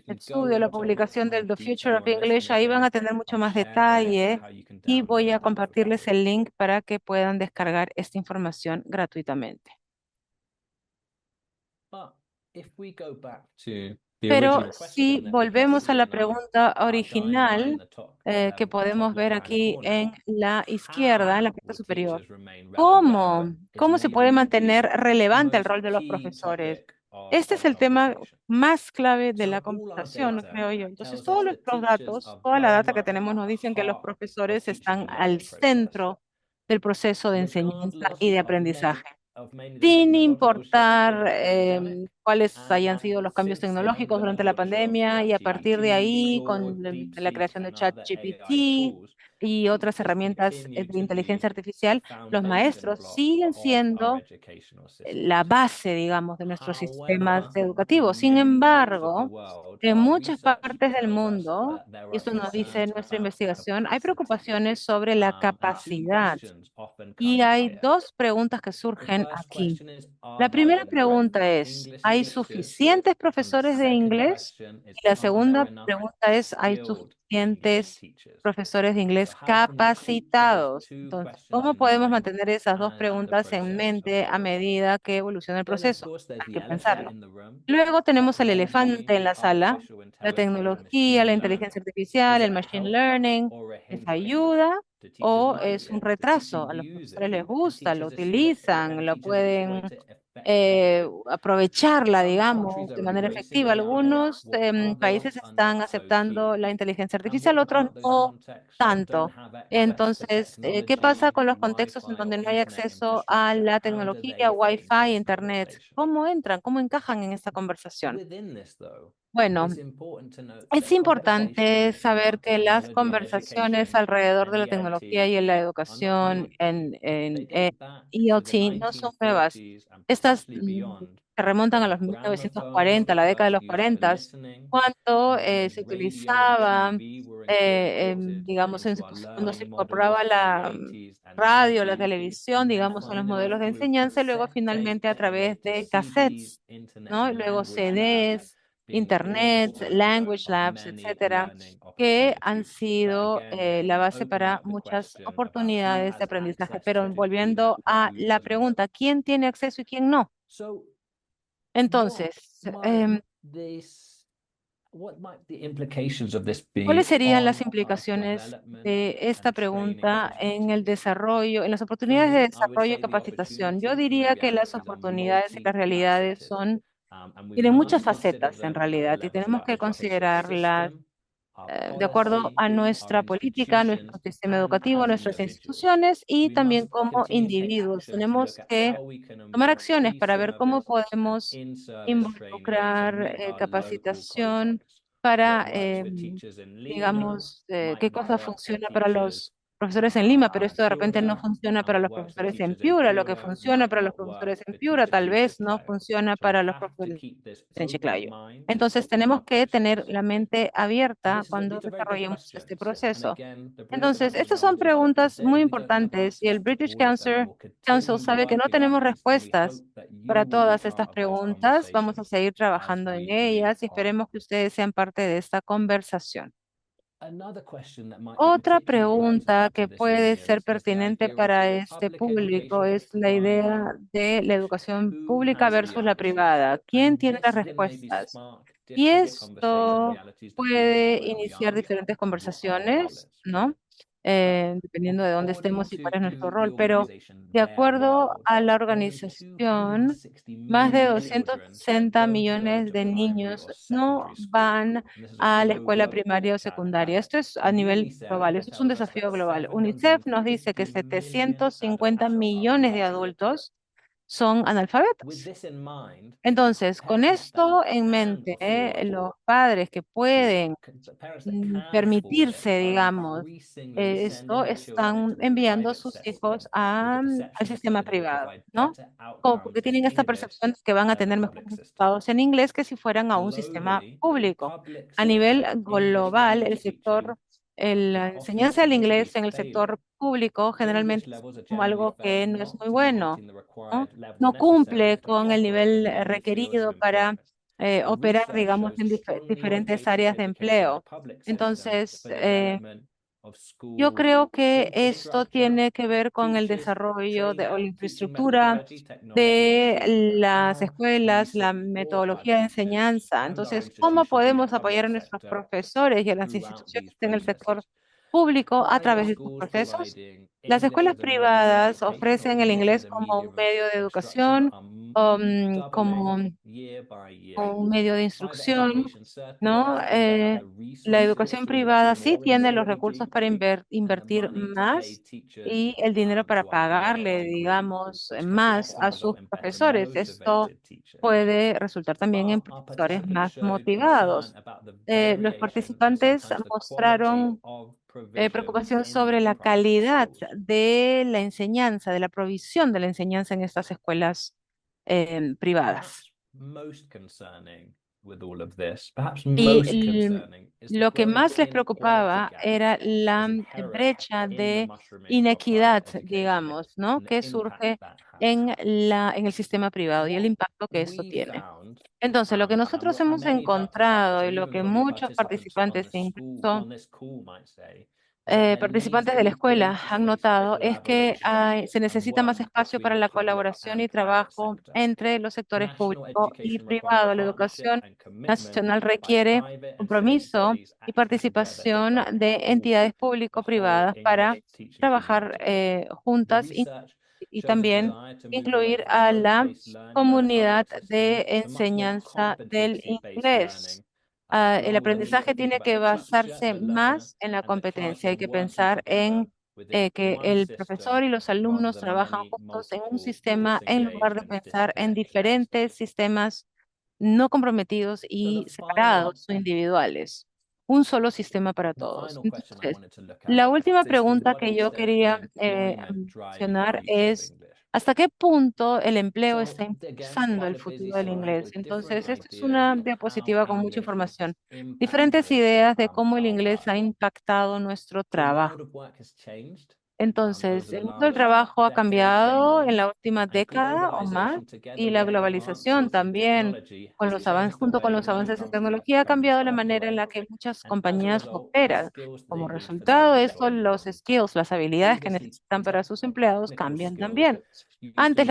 estudio, la publicación del The Future of English, ahí van a tener mucho más detalle y voy a compartirles el link para que puedan descargar esta información gratuitamente. Pero si volvemos a la pregunta original que podemos ver aquí en la izquierda, en la parte superior, ¿cómo se puede mantener relevante el rol de los profesores? Este es el tema más clave de la computación, creo yo. Entonces, todos nuestros datos, toda la data que tenemos nos dicen que los profesores están al centro del proceso de enseñanza y de aprendizaje sin importar cuáles hayan sido los cambios tecnológicos durante la pandemia y a partir de ahí, con la creación de ChatGPT y otras herramientas de inteligencia artificial, los maestros siguen siendo la base, digamos, de nuestros sistemas educativos. Sin embargo, en muchas partes del mundo, y esto nos dice nuestra investigación, hay preocupaciones sobre la capacidad. Y hay dos preguntas que surgen aquí. La primera pregunta es, ¿hay suficientes profesores de inglés? Y la segunda pregunta es, ¿hay suficiente suficientes profesores de inglés capacitados? Entonces, ¿cómo podemos mantener esas dos preguntas en mente a medida que evoluciona el proceso? Hay que pensarlo. Luego tenemos el elefante en la sala, la tecnología, la inteligencia artificial, el machine learning. ¿Les ayuda o es un retraso? A los profesores les gusta, lo utilizan, lo pueden aprovecharla, digamos, de manera efectiva. Algunos países están aceptando la inteligencia artificial, otros no tanto. Entonces, ¿qué pasa con los contextos en donde no hay acceso a la tecnología, Wi-Fi, Internet? ¿Cómo entran? ¿Cómo encajan en esta conversación? Bueno, es importante saber que las conversaciones alrededor de la tecnología y en la educación en ELT no son nuevas. Estas se remontan a los 1940, la década de los 40, cuando se utilizaba, digamos, cuando se incorporaba la radio, la televisión, digamos, en los modelos de enseñanza, y luego finalmente a través de cassettes, ¿no? Y luego CDs, Internet, Language Labs, etcétera, que han sido la base para muchas oportunidades de aprendizaje. Pero volviendo a la pregunta, ¿quién tiene acceso y quién no? Entonces, ¿cuáles serían las implicaciones de esta pregunta en el desarrollo, en las oportunidades de desarrollo y capacitación? Yo diría que las oportunidades y las realidades tienen muchas facetas en realidad y tenemos que considerarlas de acuerdo a nuestra política, nuestro sistema educativo, nuestras instituciones y también como individuos. Tenemos que tomar acciones para ver cómo podemos involucrar capacitación para, digamos, qué cosa funciona para los profesores en Lima, pero esto de repente no funciona para los profesores en Piura. Lo que funciona para los profesores en Piura tal vez no funciona para los profesores en Chiclayo. Entonces tenemos que tener la mente abierta cuando desarrollemos este proceso. Entonces, estas son preguntas muy importantes y el British Council sabe que no tenemos respuestas para todas estas preguntas. Vamos a seguir trabajando en ellas y esperemos que ustedes sean parte de esta conversación. Otra pregunta que puede ser pertinente para este público es la idea de la educación pública versus la privada. ¿Quién tiene las respuestas? Y esto puede iniciar diferentes conversaciones, ¿no? Dependiendo de dónde estemos y cuál es nuestro rol, pero de acuerdo a la organización, más de 260 millones de niños no van a la escuela primaria o secundaria. Esto es a nivel global, esto es un desafío global. UNICEF nos dice que 750 millones de adultos son analfabetos. Entonces, con esto en mente, los padres que pueden permitirse, digamos, esto, están enviando a sus hijos al sistema privado, ¿no? Como porque tienen esta percepción de que van a tener mejores resultados en inglés que si fueran a un sistema público. A nivel global, la enseñanza del inglés en el sector público generalmente es como algo que no es muy bueno, ¿no? No cumple con el nivel requerido para operar, digamos, en diferentes áreas de empleo. Entonces, yo creo que esto tiene que ver con el desarrollo o la infraestructura de las escuelas, la metodología de enseñanza. Entonces, ¿cómo podemos apoyar a nuestros profesores y a las instituciones en el sector público a través de estos procesos? Las escuelas privadas ofrecen el inglés como un medio de educación, como un medio de instrucción, ¿no? La educación privada sí tiene los recursos para invertir más y el dinero para pagarle, digamos, más a sus profesores. Esto puede resultar también en profesores más motivados. Los participantes mostraron preocupación sobre la calidad de la enseñanza, de la provisión de la enseñanza en estas escuelas privadas. Y lo que más les preocupaba era la brecha de inequidad, digamos, ¿no? Que surge en el sistema privado y el impacto que esto tiene. Entonces, lo que nosotros hemos encontrado y lo que muchos participantes, incluso participantes de la escuela han notado es que se necesita más espacio para la colaboración y trabajo entre los sectores público y privado. La educación nacional requiere compromiso y participación de entidades público-privadas para trabajar juntas y también incluir a la comunidad de enseñanza del inglés. El aprendizaje tiene que basarse más en la competencia. Hay que pensar en que el profesor y los alumnos trabajan juntos en un sistema en lugar de pensar en diferentes sistemas no comprometidos y separados o individuales. Un solo sistema para todos. Entonces, la última pregunta que yo quería mencionar es, ¿hasta qué punto el empleo está impulsando el futuro del inglés? Entonces, esta es una diapositiva con mucha información. Diferentes ideas de cómo el inglés ha impactado nuestro trabajo. Entonces, el mundo del trabajo ha cambiado en la última década o más y la globalización también, junto con los avances en tecnología, ha cambiado la manera en la que muchas compañías operan. Como resultado de esto, los skills, las habilidades que necesitan para sus empleados cambian también. Antes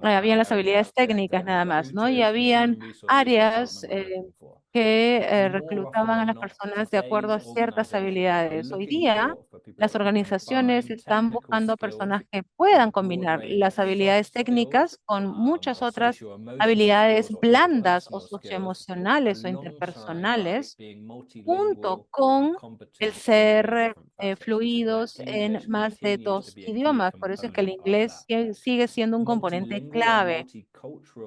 habían las habilidades técnicas nada más, ¿no? Y habían áreas que reclutaban a las personas de acuerdo a ciertas habilidades. Hoy día, las organizaciones están buscando personas que puedan combinar las habilidades técnicas con muchas otras habilidades blandas o socioemocionales o interpersonales, junto con el ser fluidos en más de dos idiomas. Por eso es que el inglés sigue siendo un componente clave.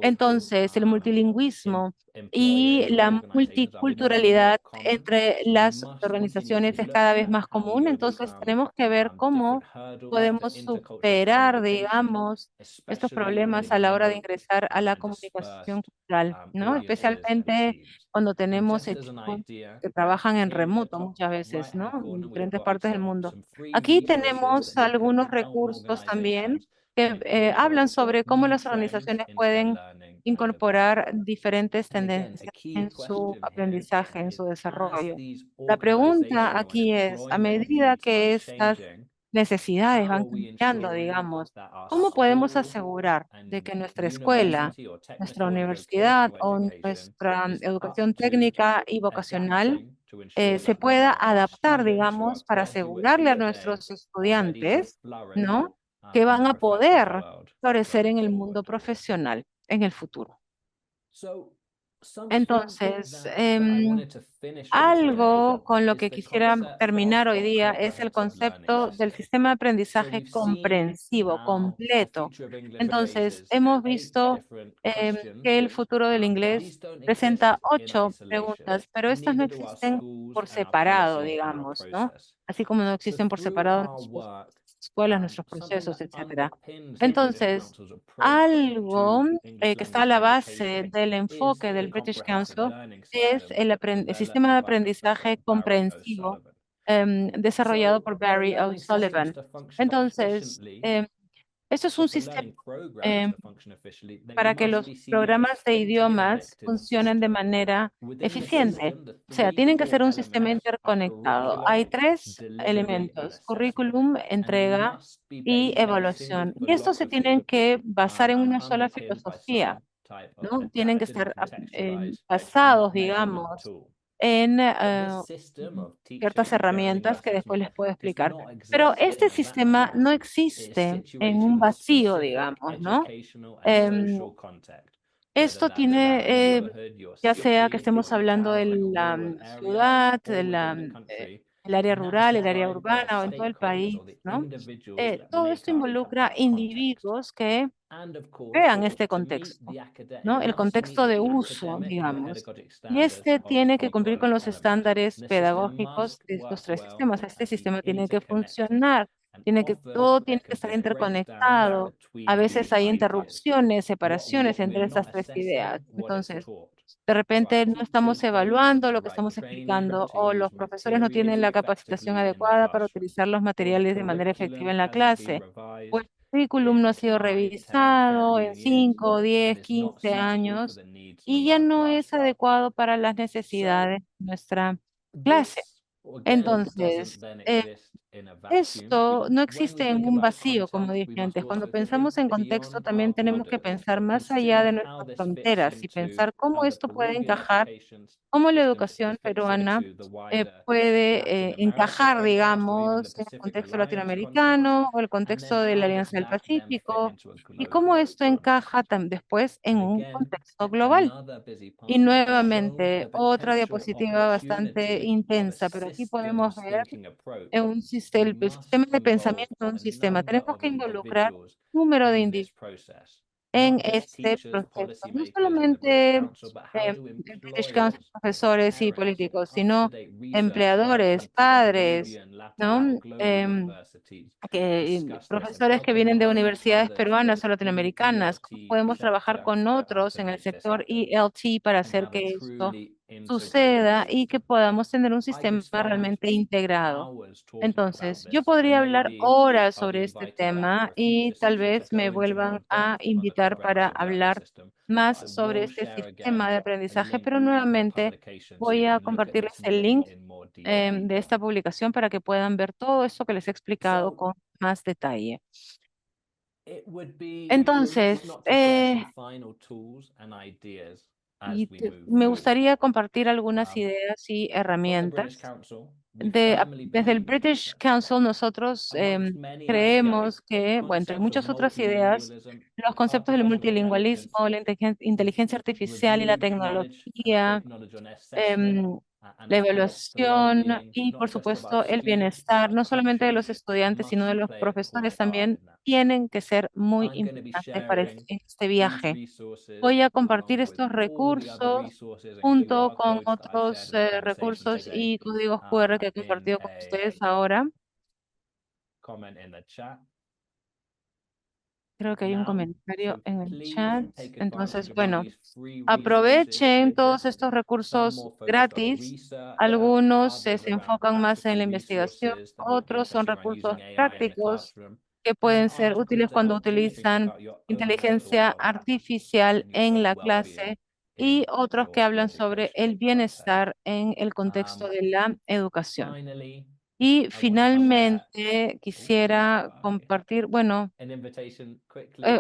Entonces, el multilingüismo y la multiculturalidad entre las organizaciones es cada vez más común. Entonces, tenemos que ver cómo podemos superar, digamos, estos problemas a la hora de ingresar a la comunicación cultural, ¿no? Especialmente cuando tenemos equipos que trabajan en remoto muchas veces, ¿no? En diferentes partes del mundo. Aquí tenemos algunos recursos también que hablan sobre cómo las organizaciones pueden incorporar diferentes tendencias en su aprendizaje, en su desarrollo. La pregunta aquí es, a medida que estas necesidades van cambiando, digamos, ¿cómo podemos asegurar de que nuestra escuela, nuestra universidad o nuestra educación técnica y vocacional se pueda adaptar, digamos, para asegurarle a nuestros estudiantes, ¿no? Que van a poder florecer en el mundo profesional en el futuro? Entonces, algo con lo que quisiera terminar hoy día es el concepto del sistema de aprendizaje comprensivo, completo. Entonces, hemos visto que el futuro del inglés presenta 8 preguntas, pero estas no existen por separado, digamos, ¿no? Así como no existen por separado nuestras escuelas, nuestros procesos, etcétera. Entonces, algo que está a la base del enfoque del British Council es el sistema de aprendizaje comprensivo desarrollado por Barry O'Sullivan. Entonces, esto es un sistema em, para que los programas de idiomas funcionen de manera eficiente. O sea, tienen que ser un sistema interconectado. Hay tres elementos: currículum, entrega y evaluación. Y estos se tienen que basar en una sola filosofía, ¿no? Tienen que estar basados, digamos, en ciertas herramientas que después les puedo explicar. Pero este sistema no existe en un vacío, digamos, ¿no? Em, Esto tiene, ya sea que estemos hablando de la ciudad, el área rural, el área urbana o en todo el país, ¿no? Todo esto involucra individuos que crean este contexto, ¿no? El contexto de uso, digamos. Y este tiene que cumplir con los estándares pedagógicos de estos tres sistemas. Este sistema tiene que funcionar todo tiene que estar interconectado. A veces hay interrupciones, separaciones entre esas tres ideas. Entonces, de repente no estamos evaluando lo que estamos explicando o los profesores no tienen la capacitación adecuada para utilizar los materiales de manera efectiva en la clase. O el currículum no ha sido revisado en 5, 10, 15 años y ya no es adecuado para las necesidades de nuestra clase. Entonces, esto no existe en un vacío, como dije antes. Cuando pensamos en contexto, también tenemos que pensar más allá de nuestras fronteras y pensar cómo esto puede encajar, cómo la educación peruana puede encajar, digamos, en el contexto latinoamericano o el contexto de la Alianza del Pacífico y cómo esto encaja después en un contexto global. Y nuevamente, otra diapositiva bastante intensa, pero aquí podemos ver en el sistema de pensamiento de un sistema. Tenemos que involucrar un número de individuos en este proceso. No solamente el British Council, profesores y políticos, sino empleadores, padres, ¿no? Profesores que vienen de universidades peruanas o latinoamericanas. ¿Cómo podemos trabajar con otros en el sector ELT para hacer que esto suceda y que podamos tener un sistema realmente integrado? Entonces, yo podría hablar horas sobre este tema y tal vez me vuelvan a invitar para hablar más sobre este sistema de aprendizaje, pero nuevamente voy a compartirles el link de esta publicación para que puedan ver todo esto que les he explicado con más detalle. Entonces, me gustaría compartir algunas ideas y herramientas. Desde el British Council nosotros creemos que, bueno, entre muchas otras ideas, los conceptos del multilingüismo, la inteligencia artificial y la tecnología, em, la evaluación y, por supuesto, el bienestar, no solamente de los estudiantes, sino de los profesores también, tienen que ser muy importantes para este viaje. Voy a compartir estos recursos junto con otros recursos y códigos QR que he compartido con ustedes ahora. Creo que hay un comentario en el chat. Entonces, bueno, aprovechen todos estos recursos gratis. Algunos se enfocan más en la investigación, otros son recursos prácticos que pueden ser útiles cuando utilizan inteligencia artificial en la clase y otros que hablan sobre el bienestar en el contexto de la educación. Y finalmente quisiera compartir, bueno,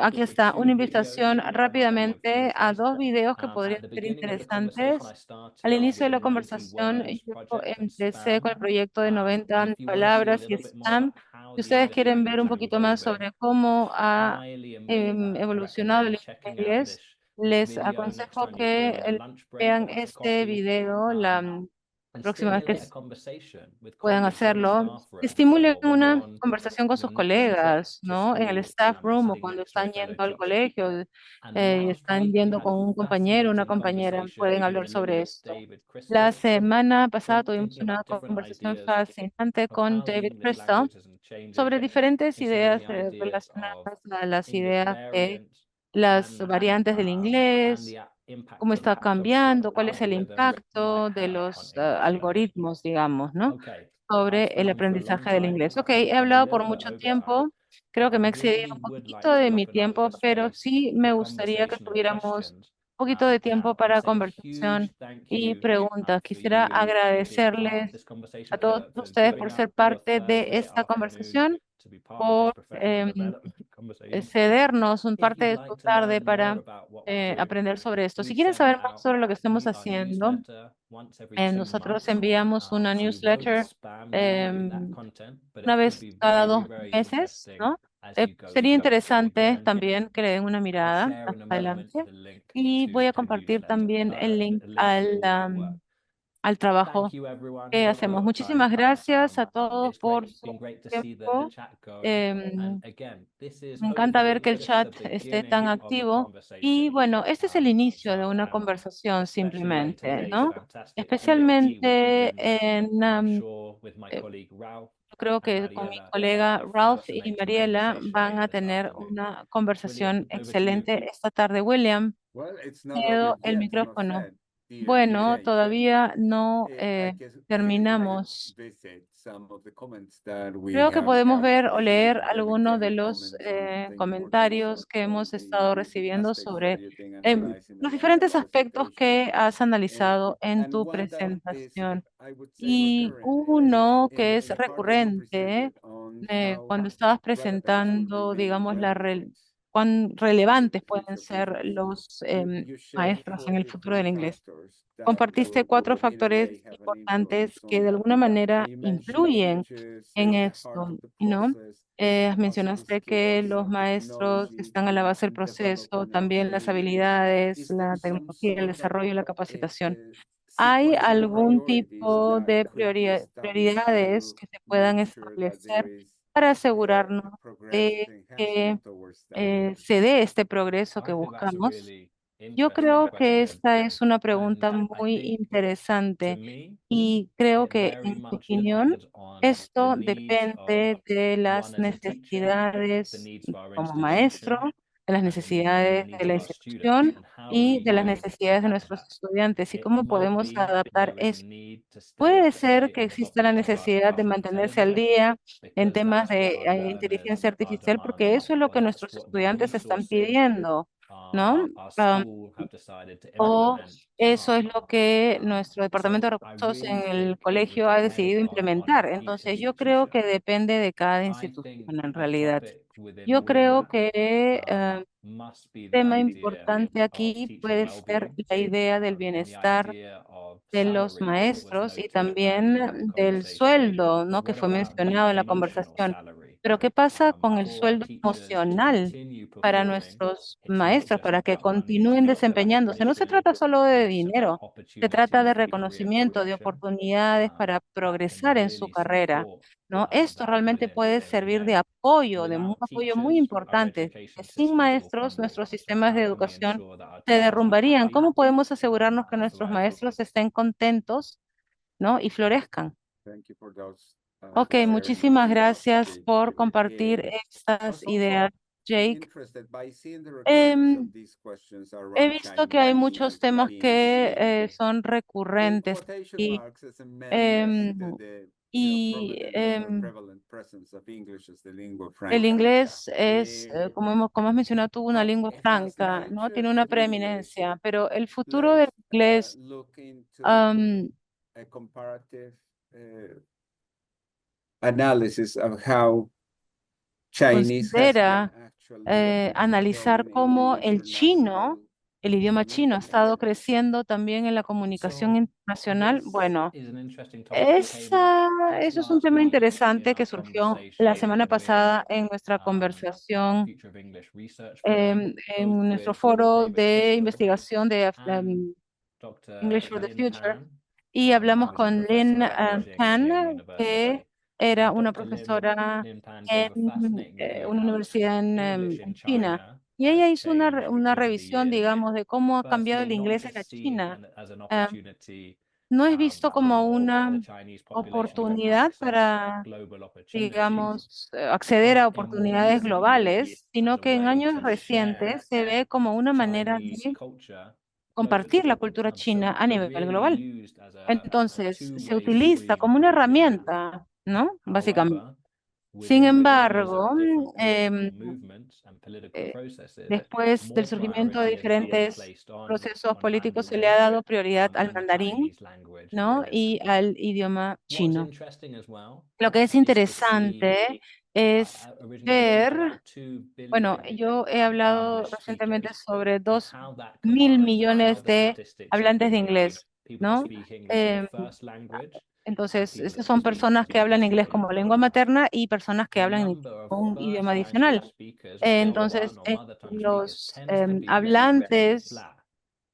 aquí está, una invitación rápidamente a dos videos que podrían ser interesantes. Al inicio de la conversación, yo empecé con el proyecto de 90 palabras y STAMP. Si ustedes quieren ver un poquito más sobre cómo ha evolucionado el inglés, les aconsejo que vean este video la próxima vez que puedan hacerlo, estimulen una conversación con sus colegas, ¿no? En el staff room o cuando están yendo al colegio, y están yendo con un compañero, una compañera, pueden hablar sobre esto. La semana pasada tuvimos una conversación fascinante con David Crystal sobre diferentes ideas relacionadas a las ideas de las variantes del inglés, cómo está cambiando, cuál es el impacto de los algoritmos, digamos, ¿no? Sobre el aprendizaje del inglés. Ok, he hablado por mucho tiempo, creo que me he excedido un poquito de mi tiempo, pero sí me gustaría que tuviéramos un poquito de tiempo para conversación y preguntas. Quisiera agradecerles a todos ustedes por ser parte de esta conversación, por cedernos un parte de su tarde para aprender sobre esto. Si quieren saber más sobre lo que estamos haciendo, nosotros enviamos una newsletter una vez cada 2 meses, ¿no? Sería interesante también que le den una mirada más adelante. Y voy a compartir también el link al trabajo que hacemos. Muchísimas gracias a todos por su tiempo. Me encanta ver que el chat esté tan activo. Y bueno, este es el inicio de una conversación simplemente, ¿no? Especialmente en lo creo que con mi colega Ralph y Mariela van a tener una conversación excelente esta tarde. William, Well, it's not cedo over el yet, I'm micrófono. afraid, dear Bueno, TJ. todavía no I guess maybe we could terminamos. visit some of the comments that we Creo que have podemos ver o leer received, very algunos de clever los comments on the importance comentarios que of hemos the estado recibiendo aspects that sobre you can analyze in los advance diferentes aspectos participation. que has analizado en And tu one that is, presentación. I would say, Y recurrent uno que es in the part that you recurrente presented on how cuando estabas relevant will presentando, remain digamos, languages cuán to relevantes the pueden future of ser English. los You shared maestros en four el futuro different del inglés. factors that Compartiste will, cuatro in a factores way, have an importantes influence que on de that. alguna And manera you mentioned influyen teachers en at the heart esto, of the ¿no? process, positive Mencionaste que skills, los maestros technology, están a la base del and proceso, development and también las training. habilidades, Is there la some tecnología, el sort of desarrollo y la uh, capacitación. uh, ¿Hay sequence of algún priorities tipo that de could be established prioridades to que se puedan make sure that there establecer is para asegurarnos progressive de que enhancement towards that? se dé este progreso que I think that's a buscamos? really Yo interesting creo que question. esta es una And pregunta I muy think to interesante me, y creo it que, very en tu much opinión, depends on the esto needs of depende de one las as a teacher, the necesidades needs of our como maestro, institution, de las and the necesidades de needs la of our students, institución and how y we de las can necesidades de adapt nuestros that. estudiantes y It cómo might podemos be adaptar there is a eso. need to stay up Puede to ser date que on exista la topics of necesidad de artificial mantenerse al intelligence día en because temas that's what de our learners inteligencia are artificial, porque demanding, eso es lo or que that's nuestros what the estudiantes están resources pidiendo, ¿no? our Um, school have decided to o implement eso es are. lo que nuestro departamento de So I recursos en really el think it would colegio ha depend decidido on implementar. each Entonces, yo creo institution. que depende de cada I think institución en a realidad. topic within Yo creo WIM que must be the tema idea importante of aquí teacher puede ser well-being la idea del and the bienestar idea of de los salary was maestros y noted earlier in the también del conversation. sueldo, ¿no? But Que what fue about the mencionado en la emotional conversación. salary? Pero ¿qué pasa con el For our sueldo teachers to emocional continue para performing, nuestros it's not maestros, just para que about money, it's continúen about desempeñándose? No se recognition trata solo de and it's about dinero, se trata opportunities de for career reconocimiento, de progression oportunidades para that can progresar en su really carrera, support ¿no? Esto that realmente within puede WIM. And servir de again, apoyo, de un without apoyo muy teachers, our importante. Que education sin systems will maestros, crumble. nuestros So sistemas de how can we educación ensure that our se teachers are derrumbarían. happy ¿Cómo podemos asegurarnos que nuestros throughout? maestros estén contentos, ¿no? Y florezcan? Thank you for those Ok, sharing muchísimas those thoughts, gracias Jake. por compartir I estas was ideas, also Jake. interested by seeing the recurrence of Em, these questions He around visto que hay Chinese muchos and temas que PNC son in recurrentes quotation y, marks as a manifest em, the y prominent or em, prevalent presence of English as the lingua el franca. inglés es, Eh, como has mencionado, tuvo una lingua has the franca, ¿no? future Tiene of una English preeminencia, pero el futuro del let's inglés look into am, a comparative analysis of how Chinese has been considera actually analizar growing in the cómo el international chino, el idioma chino, ha community. estado creciendo también en la comunicación So internacional. this Bueno, is an interesting topic that came up just eso es un last tema week in interesante que our surgió la semana conversation with pasada en nuestra our conversación, Future of English Research Forum, both en nuestro with foro David de Fisher investigación de and Dr. English for the Lynn Future, Pan, y hablamos who is a con Lynn professor at Beijing Pan, University. que era una Dr. profesora Lynn Pan gave en a fascinating look una at universidad English in en China. China Y ella has hizo changed una over the revisión, years. digamos, de cómo ha cambiado Firstly, el not inglés en la just seen China. as an Eh, opportunity no es visto como for the una Chinese population to oportunidad access para, global opportunities, digamos, acceder but a in more oportunidades recent years globales, as sino a que en way años to share recientes se ve como una manera Chinese de culture compartir globally. la cultura china a So nivel really global. used as a Entonces, se two-way utiliza stream como una bridging. herramienta, ¿no? Básicamente. However, Sin within the rise of embargo, different political movements and political eh, processes, después del more surgimiento de priority has been diferentes placed procesos on políticos, se le ha Mandarin dado prioridad al and the mandarín, Chinese language ¿no? within Y that. al idioma What's chino. interesting as well Lo que es is to see, interesante es originally we talked ver, about 2 bueno, billion yo he hablado English recientemente speakers sobre and dos how that mil compares to how millones the de statistics have hablantes de been around inglés, people that ¿no? speak English as a Em, first language and entonces, people estas that son speak personas que hablan English as inglés a como lengua mother tongue. materna y personas que The hablan number of un idioma first language adicional. speakers, Entonces, L1 or mother tongue speakers, los tends to be relatively hablantes flat.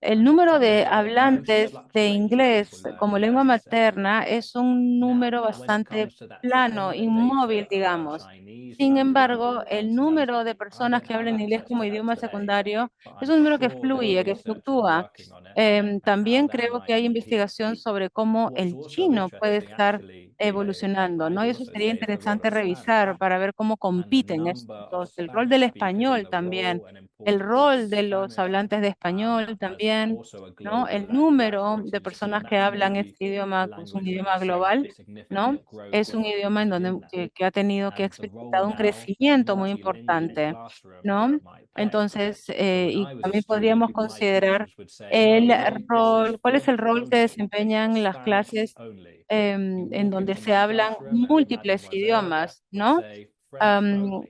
el número de hablantes de inglés como lengua materna es un número bastante plano, inmóvil, digamos. Sin embargo, el número de personas que hablan inglés como idioma secundario es un número que fluye, que fluctúa. También creo que hay investigación sobre cómo el chino puede estar evolucionando, ¿no? Y eso sería interesante revisar para ver cómo compiten estos dos. El rol del español también, el rol de los hablantes de español también, ¿no? El número de personas que hablan este idioma, que es un idioma global, ¿no? Es un idioma en donde que ha tenido, que ha experimentado un crecimiento muy importante, ¿no? Entonces, y también podríamos considerar el rol, ¿cuál es el rol que desempeñan las clases en donde se hablan múltiples idiomas, ¿no? Am,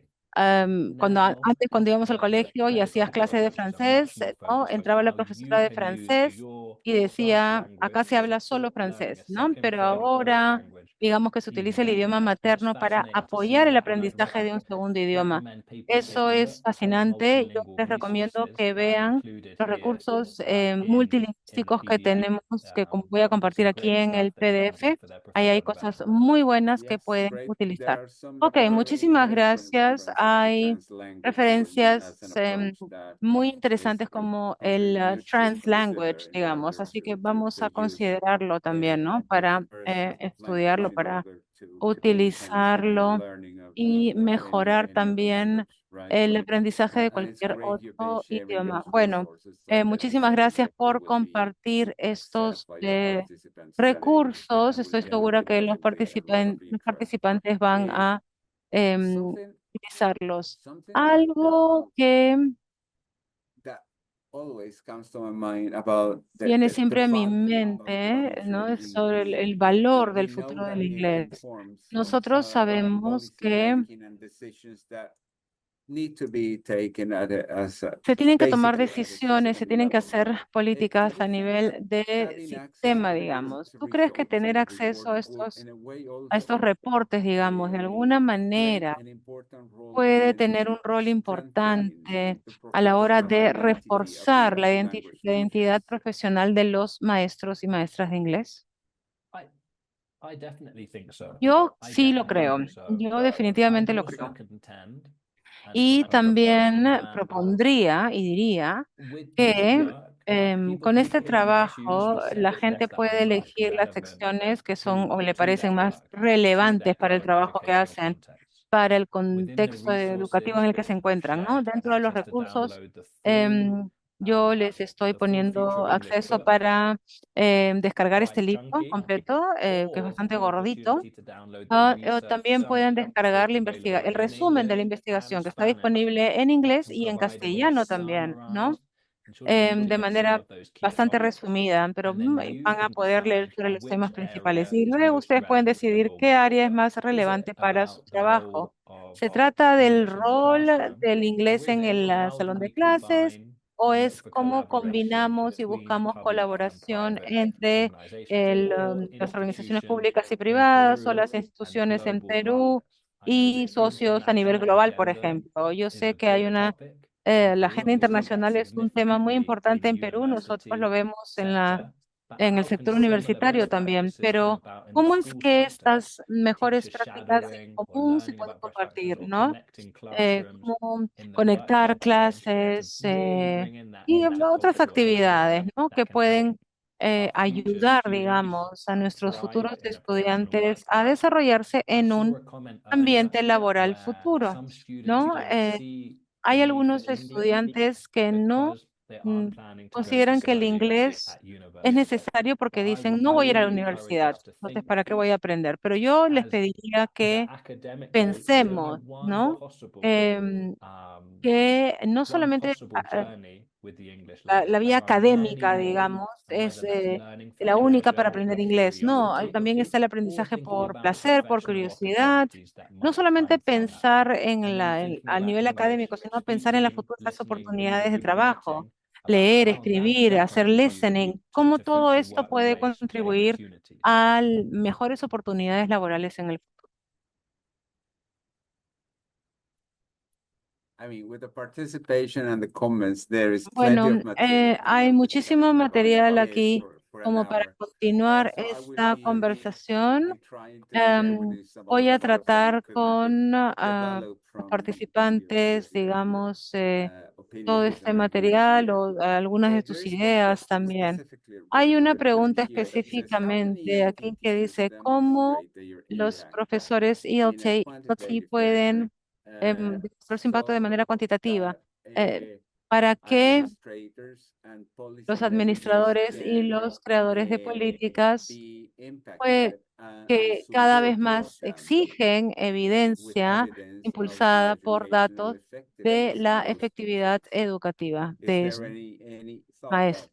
antes cuando íbamos al colegio y hacías clase de francés, ¿no? Entraba la profesora de francés y decía, acá se habla solo francés, ¿no? Pero ahora, digamos que se utiliza el idioma materno para apoyar el aprendizaje de un segundo idioma. Eso es fascinante. Yo les recomiendo que vean los recursos multilingüísticos que tenemos, que voy a compartir aquí en el PDF. Ahí hay cosas muy buenas que Yes, pueden great. utilizar. There are some Ok, muchísimas there is some gracias. references to Hay translanguage coding referencias as an approach that muy is interesantes como el mutually Translanguage, exclusive in digamos, order así que to vamos a use considerarlo también, ¿no? the Para first language estudiarlo, in para order to enhance the utilizarlo learning of y mejorar any other también language, right? el aprendizaje de And it's cualquier great you've been otro sharing idioma. those Bueno, resources. Like that is muchísimas something gracias that por will be compartir set up estos by the participants today recursos. and will Estoy segura generate que los definitely a lot of los interest. participantes van a em, Something utilizarlos. something Algo que that always comes to my mind about viene the siempre a mi value of the mente, ¿no? future Es sobre English. el valor del We know futuro that del it inglés. informs Nosotros sabemos policy que making and decisions that need to be taken se tienen que tomar basically at a decisiones, se system tienen que level. hacer Do políticas you a think that nivel de having access sistema, to those digamos. ¿Tú crees que results tener and acceso reports would in a way a estos also reportes, digamos, de alguna play manera an important role puede in tener un rol strengthening importante the a la hora professional de identity of reforzar English language la identidad teachers? profesional de los maestros y maestras de inglés? I I definitely think so. Yo I sí lo definitely creo, think so. yo I'd definitivamente lo also creo. contend and Y propose también that propondría y diría with this que work, con este people can choose trabajo the la sections gente that are puede most elegir las relevant secciones que son o le to their parecen más work, to their relevantes para el current trabajo que educational hacen, context. para el Within the contexto educativo en resources el that que se I've encuentran, ¿no? shared, Dentro de los access to recursos, download em, yo les estoy the full Future poniendo of English acceso book, para descargar este quite libro chunky, completo, que es or bastante the gordito. opportunity to download the O research también pueden summary descargar that's available el in resumen de la English and investigación que está Spanish. disponible en That inglés can y en provide a more castellano también, ¿no? summarized, and sort of De looking at some manera of those key bastante topics, resumida, pero and then you van a can poder leer decide sobre los temas which principales. area Y is luego most ustedes pueden relevant for decidir your qué work. área es más Is it relevante para su about the role trabajo. of ¿Se trata del English in the rol classroom, del or inglés is en it el how do salón de we clases? combine ¿O and look es for cómo collaboration combinamos y between buscamos public and colaboración private entre organizations or las organizaciones institutions públicas y in privadas o Peru las and instituciones en global Perú partners? I know y the socios a nivel international global, por agenda ejemplo? Yo is a sé que hay big topic in la Peru, agenda and this internacional affects es un tema muy significantly the importante en Perú, nosotros lo university vemos sector. But en el how can sector similar universitario best también, practices come pero about in the ¿cómo es school que sector? estas mejores Teachers prácticas en shadowing or común se learning pueden about best practices compartir, or ¿no? connecting classrooms Cómo in their conectar workshops to clases really bring in that y otras intercultural actividades, element ¿no? that Que can help pueden our future ayudar, students digamos, a nuestros thrive futuros in a professional estudiantes a workplace. desarrollarse I en saw un a comment earlier ambiente laboral where futuro, some students ¿no? don't see the Hay need for algunos English estudiantes que no because they mm, aren't planning to go to consideran que el study inglés at es university. necesario But porque I dicen, would no voy a ir a la really encourage universidad, us to entonces, think ¿para qué voy a aprender? Pero yo les as pediría the que academic route as only pensemos, ¿no? Em, um, que no one solamente possible journey with the English la language. vía There are many académica, more, digamos, and es whether that's learning for la única para pleasure aprender or inglés. No, curiosity, también está el or aprendizaje thinking por about placer, por professional curiosidad. opportunities that No might solamente come from that. pensar And then thinking a about nivel English, académico, sino pensar en las speaking, futuras listening, oportunidades de reading, trabajo, writing, about leer, how escribir, that hacer contribute listening, cómo to todo future esto puede workplace contribuir opportunities. a mejores oportunidades laborales en el I mean, with the participation and the comments, there is plenty Bueno, of material to hay discuss muchísimo about material this aquí for an como para hour. continuar So I will esta be conversación. trying to share with you some of Voy the a thoughts that we tratar could con develop los from participantes, your digamos, todo opinions este and ideas material here. o algunas de There tus is one ideas question también. specifically Hay una written pregunta here that says, how can específicamente ELT aquí que teachers dice cómo demonstrate their los impact profesores in a ELT quantitative way? pueden demostrar su impacto de So manera cuantitativa. uh, Para que administrators and los policymakers administradores y can los creadores de políticas be pues, impacted and que cada vez supported más exigen with evidencia evidence of the impulsada por educational datos de effectiveness la of those efectividad teachers. educativa Is de there esos any thought that maestros.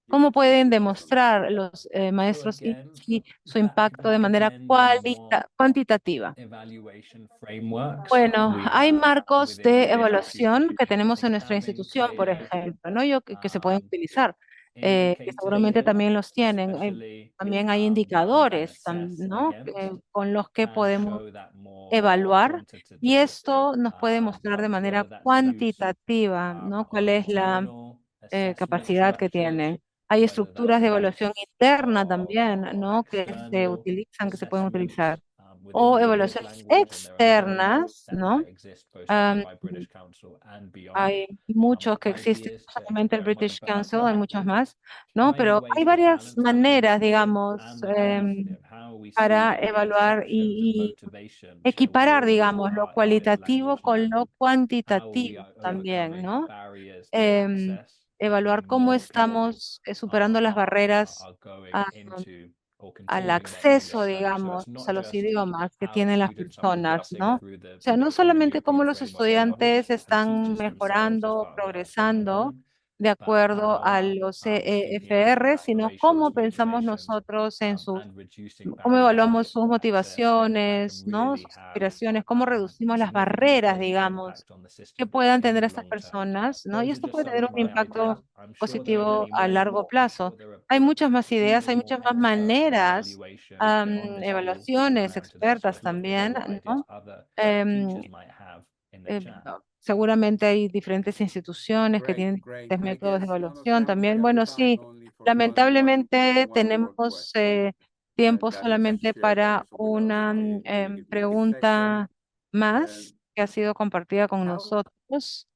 you ¿Cómo could share pueden with us on that? demostrar los So maestros again, y su that impacto de manera depend on what cuantitativa? evaluation frameworks Bueno, we hay have marcos within de our evaluación que tenemos en institution. nuestra Having institución, por clear ejemplo, ¿no? Que se pueden utilizar, que indicators, seguramente también los tienen. especially También hay that we can indicadores, assess ¿no? against, Con los que can podemos show that more evaluar y quantitative esto nos puede mostrar de outcomes, manera whether that's through cuantitativa, ¿no? our ¿Cuál own es la internal assessment capacidad que structures, tienen? Hay whether that's estructuras de evaluación against interna también, ¿no? Que se external utilizan, que se pueden assessments utilizar. within O the English evaluaciones language, and there are many externas, ¿no? that exist both Am, by British Council and beyond. Hay muchos que existen, Ideas no to solamente el bear in mind, British but Council, hay muchos más, ¿no? finding Pero hay ways to varias balance that maneras, quantitative digamos, and the qualitative, how we para see evaluar perceptions and y motivation equiparar, towards digamos, lo our English cualitativo language con lo learning, how we cuantitativo are también, overcoming ¿no? barriers to Em, access, Evaluar and cómo more people estamos superando las barreras are going a- into or al continuing their acceso, English studies. So digamos, it's not a los just idiomas que how tienen las students are personas, progressing ¿no? O through the sea, no Common solamente cómo European los Framework of estudiantes Knowledge and están teachers themselves as mejorando, part of our common progresando learning, de but acuerdo a how los thinking about CEFR, sino cómo aspirations, pensamos motivations, nosotros en and reducing cómo barriers to evaluamos sus access that can motivaciones, ¿no? really Sus have aspiraciones, cómo reducimos las significant barreras, positive digamos, impact on the que system puedan in tener the estas long term. personas, ¿no? Y Those are esto just puede some tener of un my impacto ideas. I'm sure there are positivo many a more. largo I'm plazo. sure there are Hay muchas más ideas, even hay more muchas más expert maneras, evaluations on this call evaluaciones prior to this. So expertas I'd love to hear también, what ideas ¿no? other Em, teachers might have in the chat. Seguramente hay diferentes instituciones que tienen Great. diferentes I métodos de guess, Mama evaluación Frank, we también. have Bueno, time sí, only for lamentablemente one more tenemos question. tiempo That is solamente shared para also with us una during the meeting pregunta section. más que ha sido compartida con How nosotros.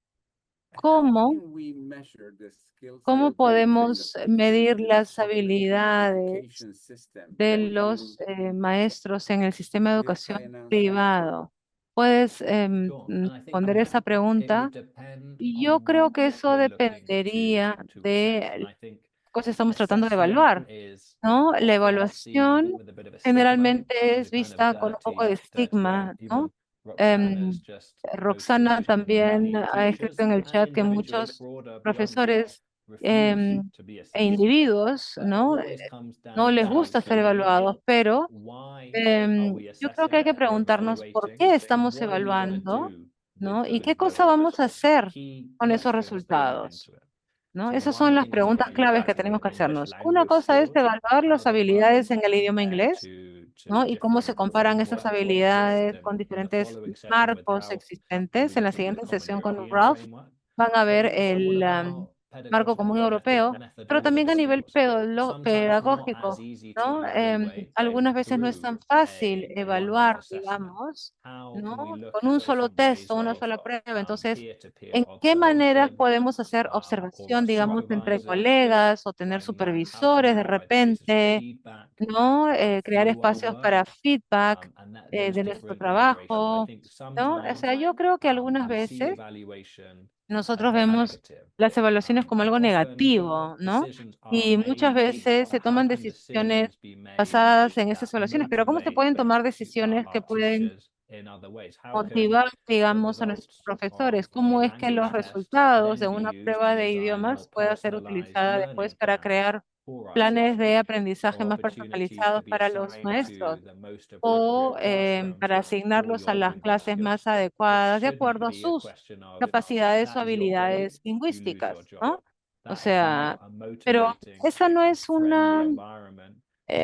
how ¿Cómo? can we measure the skills and ¿Cómo abilities of podemos teachers medir in the las public habilidades education system? de Can los you maestros en el sistema de try educación and answer that? privado? ¿Puedes Sure. And I think responder esa it would pregunta? depend Y yo on creo what que eso we're looking dependería to assess. And de I think lo que estamos tratando de assessment evaluar, is ¿no? La often seen evaluación with a bit of a stigma. generalmente It's es a kind of vista con un poco de dirty way. estigma, ¿no? Even Roxana's Em, just posted Roxana también many ha escrito teachers en el and chat que individuals muchos broader beyond profesores refuse to be e assessed. individuos, But it ¿no? always comes No down les to gusta ser evaluados, pero why are we yo creo que hay assessing que or preguntarnos por evaluating? qué estamos What are we going to evaluando, do with ¿no? Y those qué cosa vamos a results? hacer Key con esos questions that go resultados, into it. ¿no? So Esas son one las thing is preguntas how you claves que tenemos evaluate que English hacernos. Una language cosa es skills, evaluar how las they might habilidades en el idioma compare inglés, to ¿no? Y cómo se different comparan esas frameworks that exist. habilidades con And in the diferentes following session with marcos Ralph, we'll existentes. be En la looking at the siguiente Common sesión con European Ralph Framework. van a But ver also, what el about marco común pedagogical europeo, pero también a methodology nivel skills? Sometimes it's not as pedagógico, easy to ¿no? evaluate Algunas veces no es through tan fácil a one-off evaluar, assessment. digamos, How ¿no? can we look Con un at solo different texto, ways una of sola prueba. Entonces, peer-to-peer ¿en qué maneras observation podemos hacer or observación, our digamos, entre supervisors colegas o tener finding that? How can we supervisores de provide spaces for repente, feedback, ¿no? Crear follow-up espacios para work, feedback and that those de nuestro different iterations? I trabajo, think ¿no? O sometimes sea, yo creo que algunas we see veces evaluation nosotros as a vemos negative, las evaluaciones como and algo often negativo, ¿no? decisions are Y muchas made based. veces se How toman can decisiones decisions be made basadas en esas that evaluaciones, pero ¿cómo se motivate pueden tomar decisiones que our pueden teachers in other ways? How can motivar, the digamos, a nuestros results of profesores? a ¿Cómo es que los language test resultados de then be una used to prueba de design more idiomas pueda ser personalized utilizada después learning para plans crear for our planes de teachers, aprendizaje or más opportunities to personalizados be para los assigned maestros? to the most O appropriate classroom para for asignarlos a your las language clases más skills? It adecuadas de shouldn't acuerdo a be a sus question of capacidades o that is your grade, habilidades you lose your lingüísticas, job. ¿no? O That is not sea, a pero motivating, esa no es friendly una environment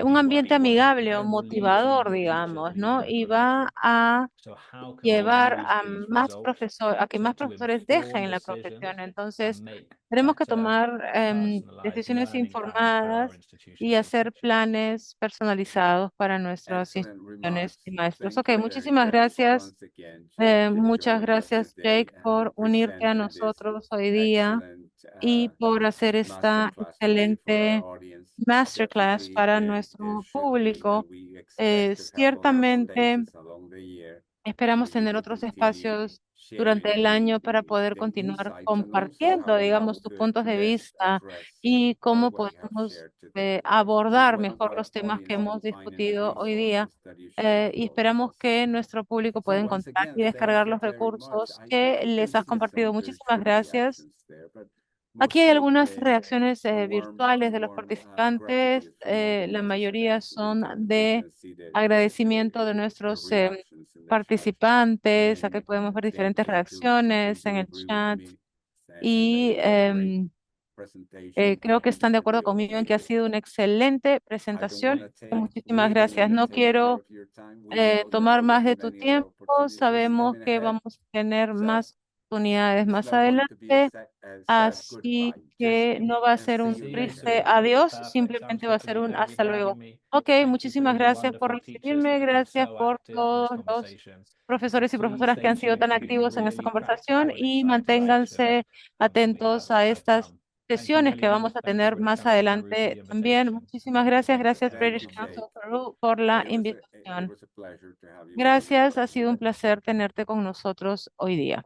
un ambiente amigable o I will lead to motivador, future digamos, ¿no? leadership Y va progression. a So how can they llevar use a these más results a que más to profesores inform dejen la profesión. decisions Entonces, and make tenemos que better tomar personalized decisiones learning plans for our informadas y institutions and hacer teachers? planes personalizados para nuestras Excellent instituciones y remarks. maestros. Thank Ok, you very muchísimas much gracias. once again, Jake, to Muchas join us gracias, today Jake, and por unirte a present this nosotros hoy día excellent y por hacer esta masterclass today for our excelente audience. masterclass Definitely, para it nuestro should be, and público. we expect to have other Ciertamente spaces along the year esperamos for you tener to otros continue espacios durante sharing el año para poder the continuar insights and also compartiendo, how digamos, we tus could puntos de best vista address y cómo what you have podemos shared today. Which abordar one of mejor our los temas que audience hemos can find any discutido hoy día. resources that you shared Y with all of esperamos us? que nuestro público So pueda once encontrar again, y thank descargar you los very much. recursos I que les can has see compartido. some Muchísimas virtual gracias. reactions there, but Aquí hay algunas mostly reacciones a virtuales de los warm participantes. gratitude from all the La mayoría participants in son attendance. We de can see agradecimiento de the nuestros reactions in the chat. participantes. Aquí And podemos ver thank diferentes you reacciones en do el agree with chat me saying that y it was a great presentation creo que están de and we acuerdo all conmigo en que ha did. sido una excelente I don't want presentación. to take Muchísimas We don't gracias. want to No take more quiero of your time. We know that tomar there will más be de tu many other tiempo. opportunities Sabemos coming que ahead. vamos a tener So más oportunidades it's más not going to be a adelante. sad Así goodbye. Just que no va a and ser see un you See you later. triste soon. adiós, Perfect. Sounds simplemente va good a to ser me. un Thank you hasta for having luego. me. Ok, Thank you for muchísimas all the gracias por wonderful teachers recibirme, that have been gracias so por active in this todos los conversation. And profesores y please profesoras que stay han sido tuned tan for these activos en esta really conversación practical and y exciting sections manténganse that we atentos a have estas come. Thank you, sesiones que William. vamos a Thank you, tener British más Council Peru, for the adelante también. invitation. Muchísimas Thank you gracias for Thank British you, everything. Council Jake. Peru por la It invitación. was a pleasure to have you with us Gracias, today. ha sido un placer tenerte con nosotros hoy día.